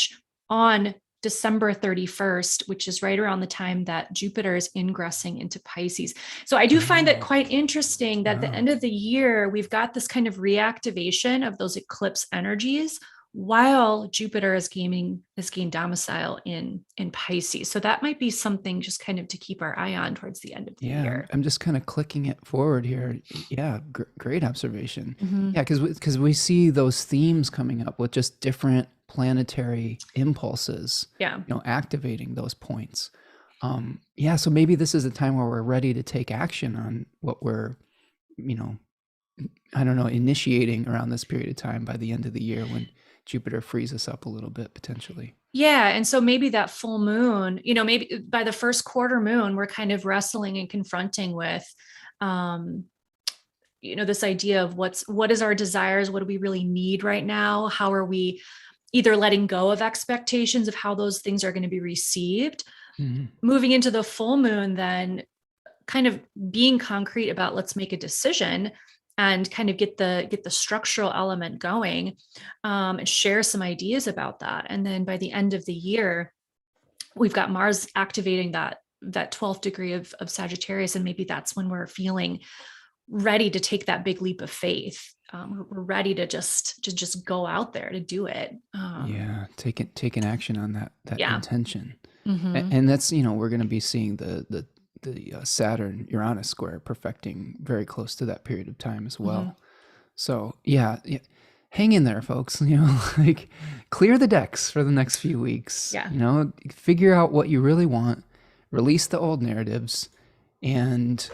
on December 31st, which is right around the time that Jupiter is ingressing into Pisces. So I do find that quite interesting that at the end of the year, we've got this kind of reactivation of those eclipse energies, while Jupiter is gained domicile in Pisces. So that might be something just kind of to keep our eye on towards the end of the year. I'm just kind of clicking it forward here. Yeah, great observation. Mm-hmm. Yeah, because we see those themes coming up with just different planetary impulses, activating those points. So maybe this is a time where we're ready to take action on what we're, initiating around this period of time by the end of the year, when Jupiter frees us up a little bit potentially. Yeah. And so maybe that full moon, maybe by the first quarter moon, we're kind of wrestling and confronting with, this idea of what is our desires? What do we really need right now? How are we either letting go of expectations of how those things are going to be received? Mm-hmm. Moving into the full moon, then kind of being concrete about, let's make a decision and kind of get the structural element going, and share some ideas about that. And then by the end of the year, we've got Mars activating that 12th degree of Sagittarius. And maybe that's when we're feeling ready to take that big leap of faith. We're ready to just go out there to do it. Take an action on that intention. Mm-hmm. And that's, we're going to be seeing the Saturn Uranus square perfecting very close to that period of time as well. Mm-hmm. So hang in there, folks. Like, clear the decks for the next few weeks. Figure out what you really want, release the old narratives, and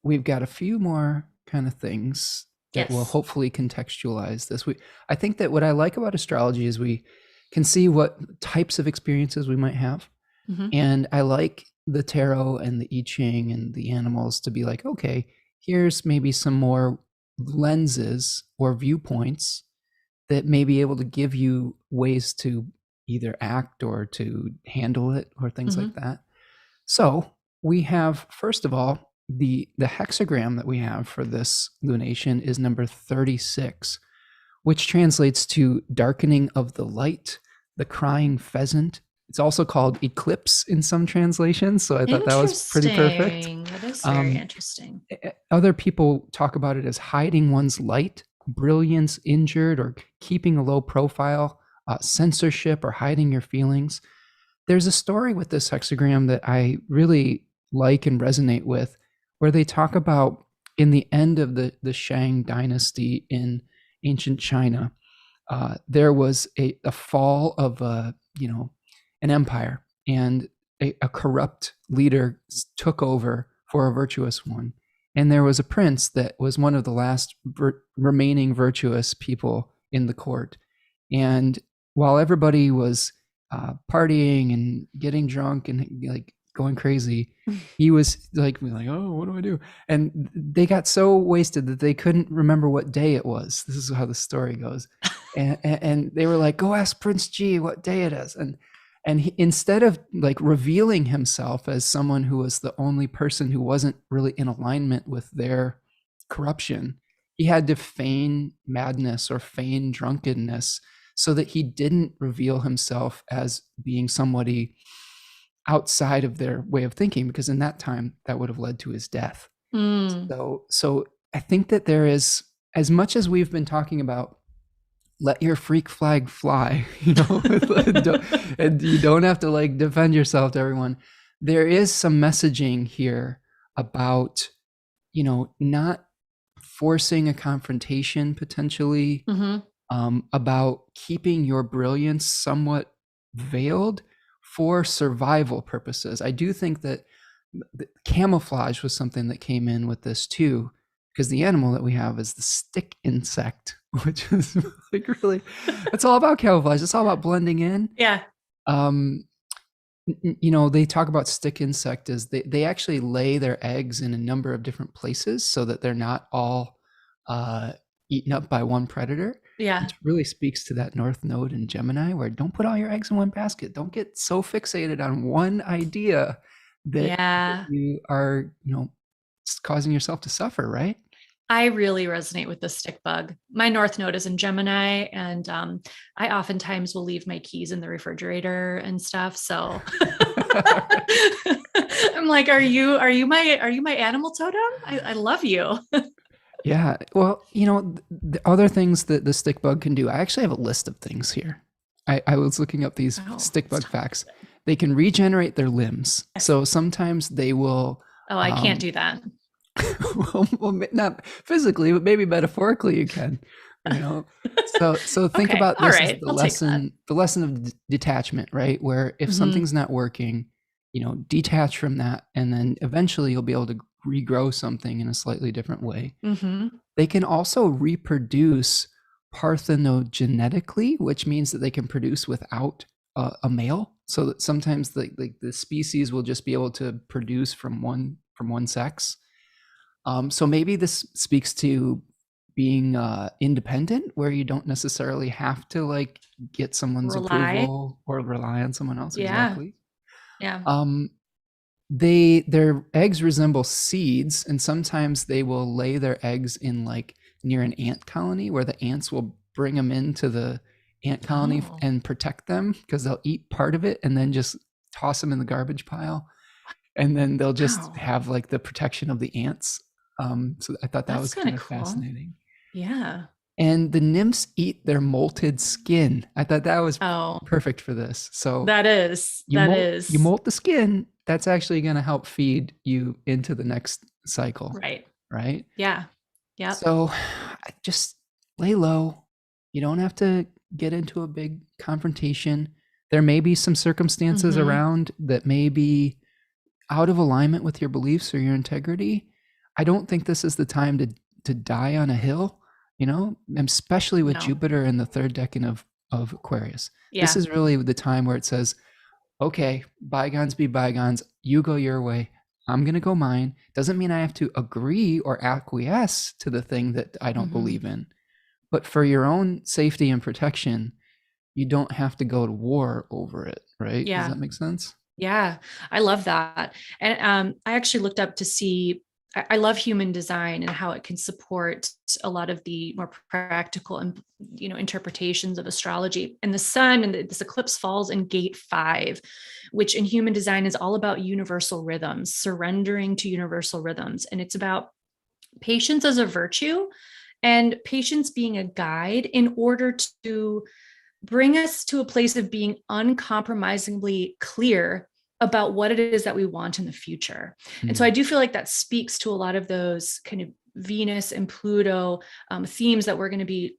we've got a few more kind of things that will hopefully contextualize this. I think that what I like about astrology is we can see what types of experiences we might have. Mm-hmm. And I like the tarot and the I-Ching and the animals to be like, okay, here's maybe some more lenses or viewpoints that may be able to give you ways to either act or to handle it or things like that. So we have, first of all, the hexagram that we have for this lunation is number 36, which translates to darkening of the light, the crying pheasant. It's also called eclipse in some translations. So I thought that was pretty perfect. That is very interesting. Other people talk about it as hiding one's light, brilliance injured, or keeping a low profile, censorship, or hiding your feelings. There's a story with this hexagram that I really like and resonate with, where they talk about in the end of the Shang dynasty in ancient China, there was a fall of an empire, and a corrupt leader took over for a virtuous one. And there was a prince that was one of the last remaining virtuous people in the court. And while everybody was partying and getting drunk and like going crazy, he was like, oh, what do I do? And they got so wasted that they couldn't remember what day it was. This is how the story goes. And they were like, go ask Prince G what day it is. And he, instead of like revealing himself as someone who was the only person who wasn't really in alignment with their corruption, he had to feign madness or feign drunkenness so that he didn't reveal himself as being somebody outside of their way of thinking, because in that time that would have led to his death. So I think that there is, as much as we've been talking about let your freak flag fly, and you don't have to like defend yourself to everyone, there is some messaging here about not forcing a confrontation potentially, about keeping your brilliance somewhat veiled for survival purposes. I do think that camouflage was something that came in with this too, because the animal that we have is the stick insect, which is like really, it's all about camouflage. It's all about blending in. Yeah. They talk about stick insect as they actually lay their eggs in a number of different places so that they're not all eaten up by one predator. Yeah. Which really speaks to that North Node in Gemini, where don't put all your eggs in one basket. Don't get so fixated on one idea that you are, causing yourself to suffer, right? I really resonate with the stick bug. My North Node is in Gemini, and I oftentimes will leave my keys in the refrigerator and stuff. So I'm like, are you my animal totem? I love you. Yeah. Well, the other things that the stick bug can do, I actually have a list of things here. I was looking up these stick bug facts. They can regenerate their limbs. So sometimes they will. Oh, I can't do that. well, not physically, but maybe metaphorically you can. So think about this as the lesson of detachment, right? Where if something's not working, detach from that, and then eventually you'll be able to regrow something in a slightly different way. They can also reproduce parthenogenetically, which means that they can produce without a male. So that sometimes the species will just be able to produce from one sex. So maybe this speaks to being independent, where you don't necessarily have to like get someone's approval or rely on someone else. Exactly. Yeah. Their eggs resemble seeds, and sometimes they will lay their eggs in like near an ant colony, where the ants will bring them into the ant colony and protect them, because they'll eat part of it and then just toss them in the garbage pile, and then they'll just have like the protection of the ants. So I thought that was kind of cool. Fascinating. Yeah. And the nymphs eat their molted skin. I thought that was perfect for this. So you molt the skin. That's actually going to help feed you into the next cycle. Right. Yeah. Yeah. So just lay low. You don't have to get into a big confrontation. There may be some circumstances around that may be out of alignment with your beliefs or your integrity. I don't think this is the time to die on a hill, especially with Jupiter in the third decan of Aquarius. Yeah. This is really the time where it says, okay, bygones be bygones. You go your way. I'm going to go mine. Doesn't mean I have to agree or acquiesce to the thing that I don't believe in. But for your own safety and protection, you don't have to go to war over it, right? Yeah. Does that make sense? Yeah, I love that. And I actually looked up to see, I love human design and how it can support a lot of the more practical and interpretations of astrology. And the sun and this eclipse falls in gate 5, which in human design is all about universal rhythms, surrendering to universal rhythms. And it's about patience as a virtue and patience being a guide in order to bring us to a place of being uncompromisingly clear about what it is that we want in the future. And so I do feel like that speaks to a lot of those kind of Venus and Pluto themes that we're going to be,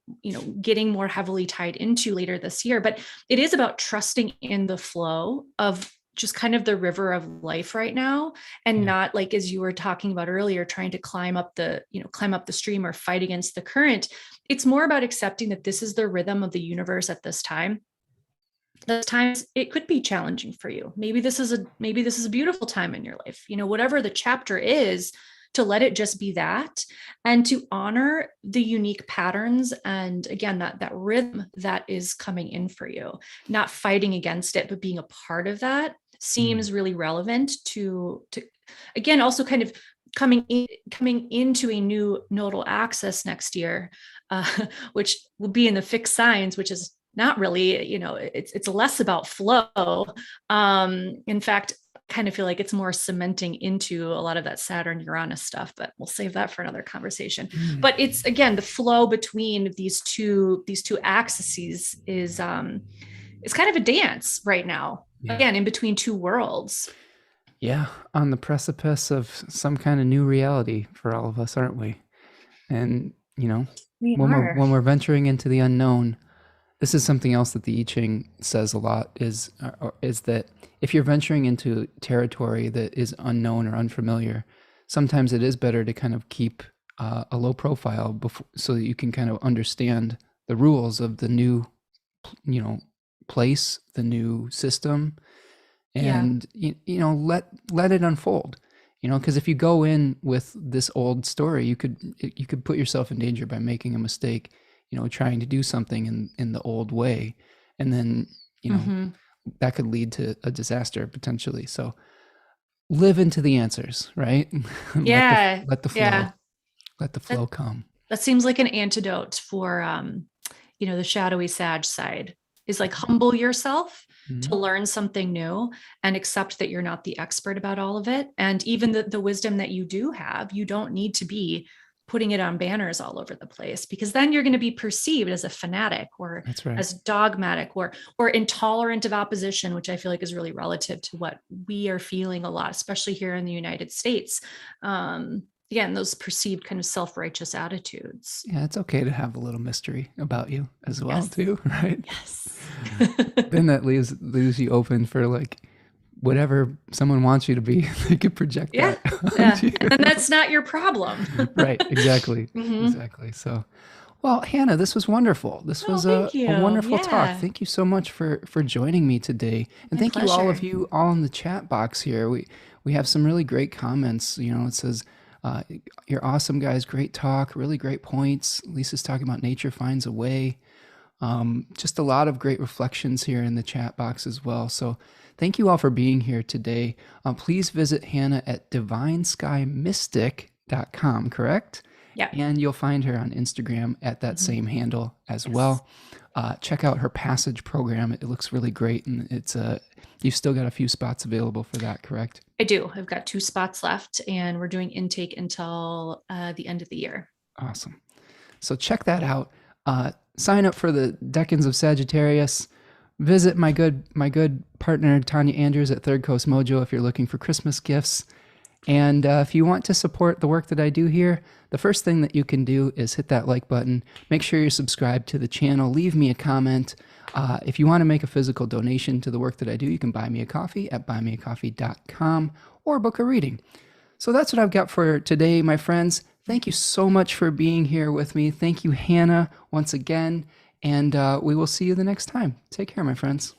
getting more heavily tied into later this year. But it is about trusting in the flow of just kind of the river of life right now, and not like, as you were talking about earlier, trying to climb up the stream or fight against the current. It's more about accepting that this is the rhythm of the universe at this time. Those times it could be challenging for you. Maybe this is a beautiful time in your life, whatever the chapter is, to let it just be that, and to honor the unique patterns and, again, that rhythm that is coming in for you, not fighting against it, but being a part of that seems really relevant to again, also kind of coming into a new nodal axis next year, which will be in the fixed signs, which is not really, it's less about flow. In fact, kind of feel like it's more cementing into a lot of that Saturn Uranus stuff, but we'll save that for another conversation. But it's, again, the flow between these two axes is kind of a dance right now, again, in between two worlds. Yeah, on the precipice of some kind of new reality for all of us, aren't we? And when we're venturing into the unknown, this is something else that the I-Ching says a lot, is that if you're venturing into territory that is unknown or unfamiliar, sometimes it is better to kind of keep a low profile so that you can kind of understand the rules of the new, place, the new system, and let it unfold. Because if you go in with this old story, you could put yourself in danger by making a mistake, trying to do something in the old way, and then that could lead to a disaster potentially. So live into the answers, right? Let the flow come. That seems like an antidote for the shadowy Sag side, is like, humble yourself to learn something new and accept that you're not the expert about all of it. And even the wisdom that you do have, you don't need to be putting it on banners all over the place, because then you're going to be perceived as a fanatic, or as dogmatic, or intolerant of opposition, which I feel like is really relative to what we are feeling a lot, especially here in the United States. Again, those perceived kind of self-righteous attitudes. Yeah, it's okay to have a little mystery about you as well, too, right? Yes. Then that leaves you open for like whatever someone wants you to be. They could project that. And then that's not your problem. Right. Exactly. Exactly. So, well, Hannah, this was wonderful. This was a wonderful talk. Thank you so much for joining me today. And thank you, all of you all in the chat box here. We have some really great comments. It says, you're awesome, guys. Great talk. Really great points. Lisa's talking about nature finds a way. Just a lot of great reflections here in the chat box as well. So thank you all for being here today. Please visit Hannah at divinesskymystic.com, correct? Yeah. And you'll find her on Instagram at that same handle as well. Check out her Passage program. It looks really great. And it's you've still got a few spots available for that, correct? I do. I've got 2 spots left, and we're doing intake until the end of the year. Awesome. So check that out. Sign up for the Decans of Sagittarius. Visit my good partner Tanya Andrews at Third Coast Mojo if you're looking for Christmas gifts. And if you want to support the work that I do here, the first thing that you can do is hit that like button. Make sure you're subscribed to the channel. Leave me a comment. If you want to make a physical donation to the work that I do, you can buy me a coffee at buymeacoffee.com or book a reading. So that's what I've got for today, my friends. Thank you so much for being here with me. Thank you, Hannah, once again. And we will see you the next time. Take care, my friends.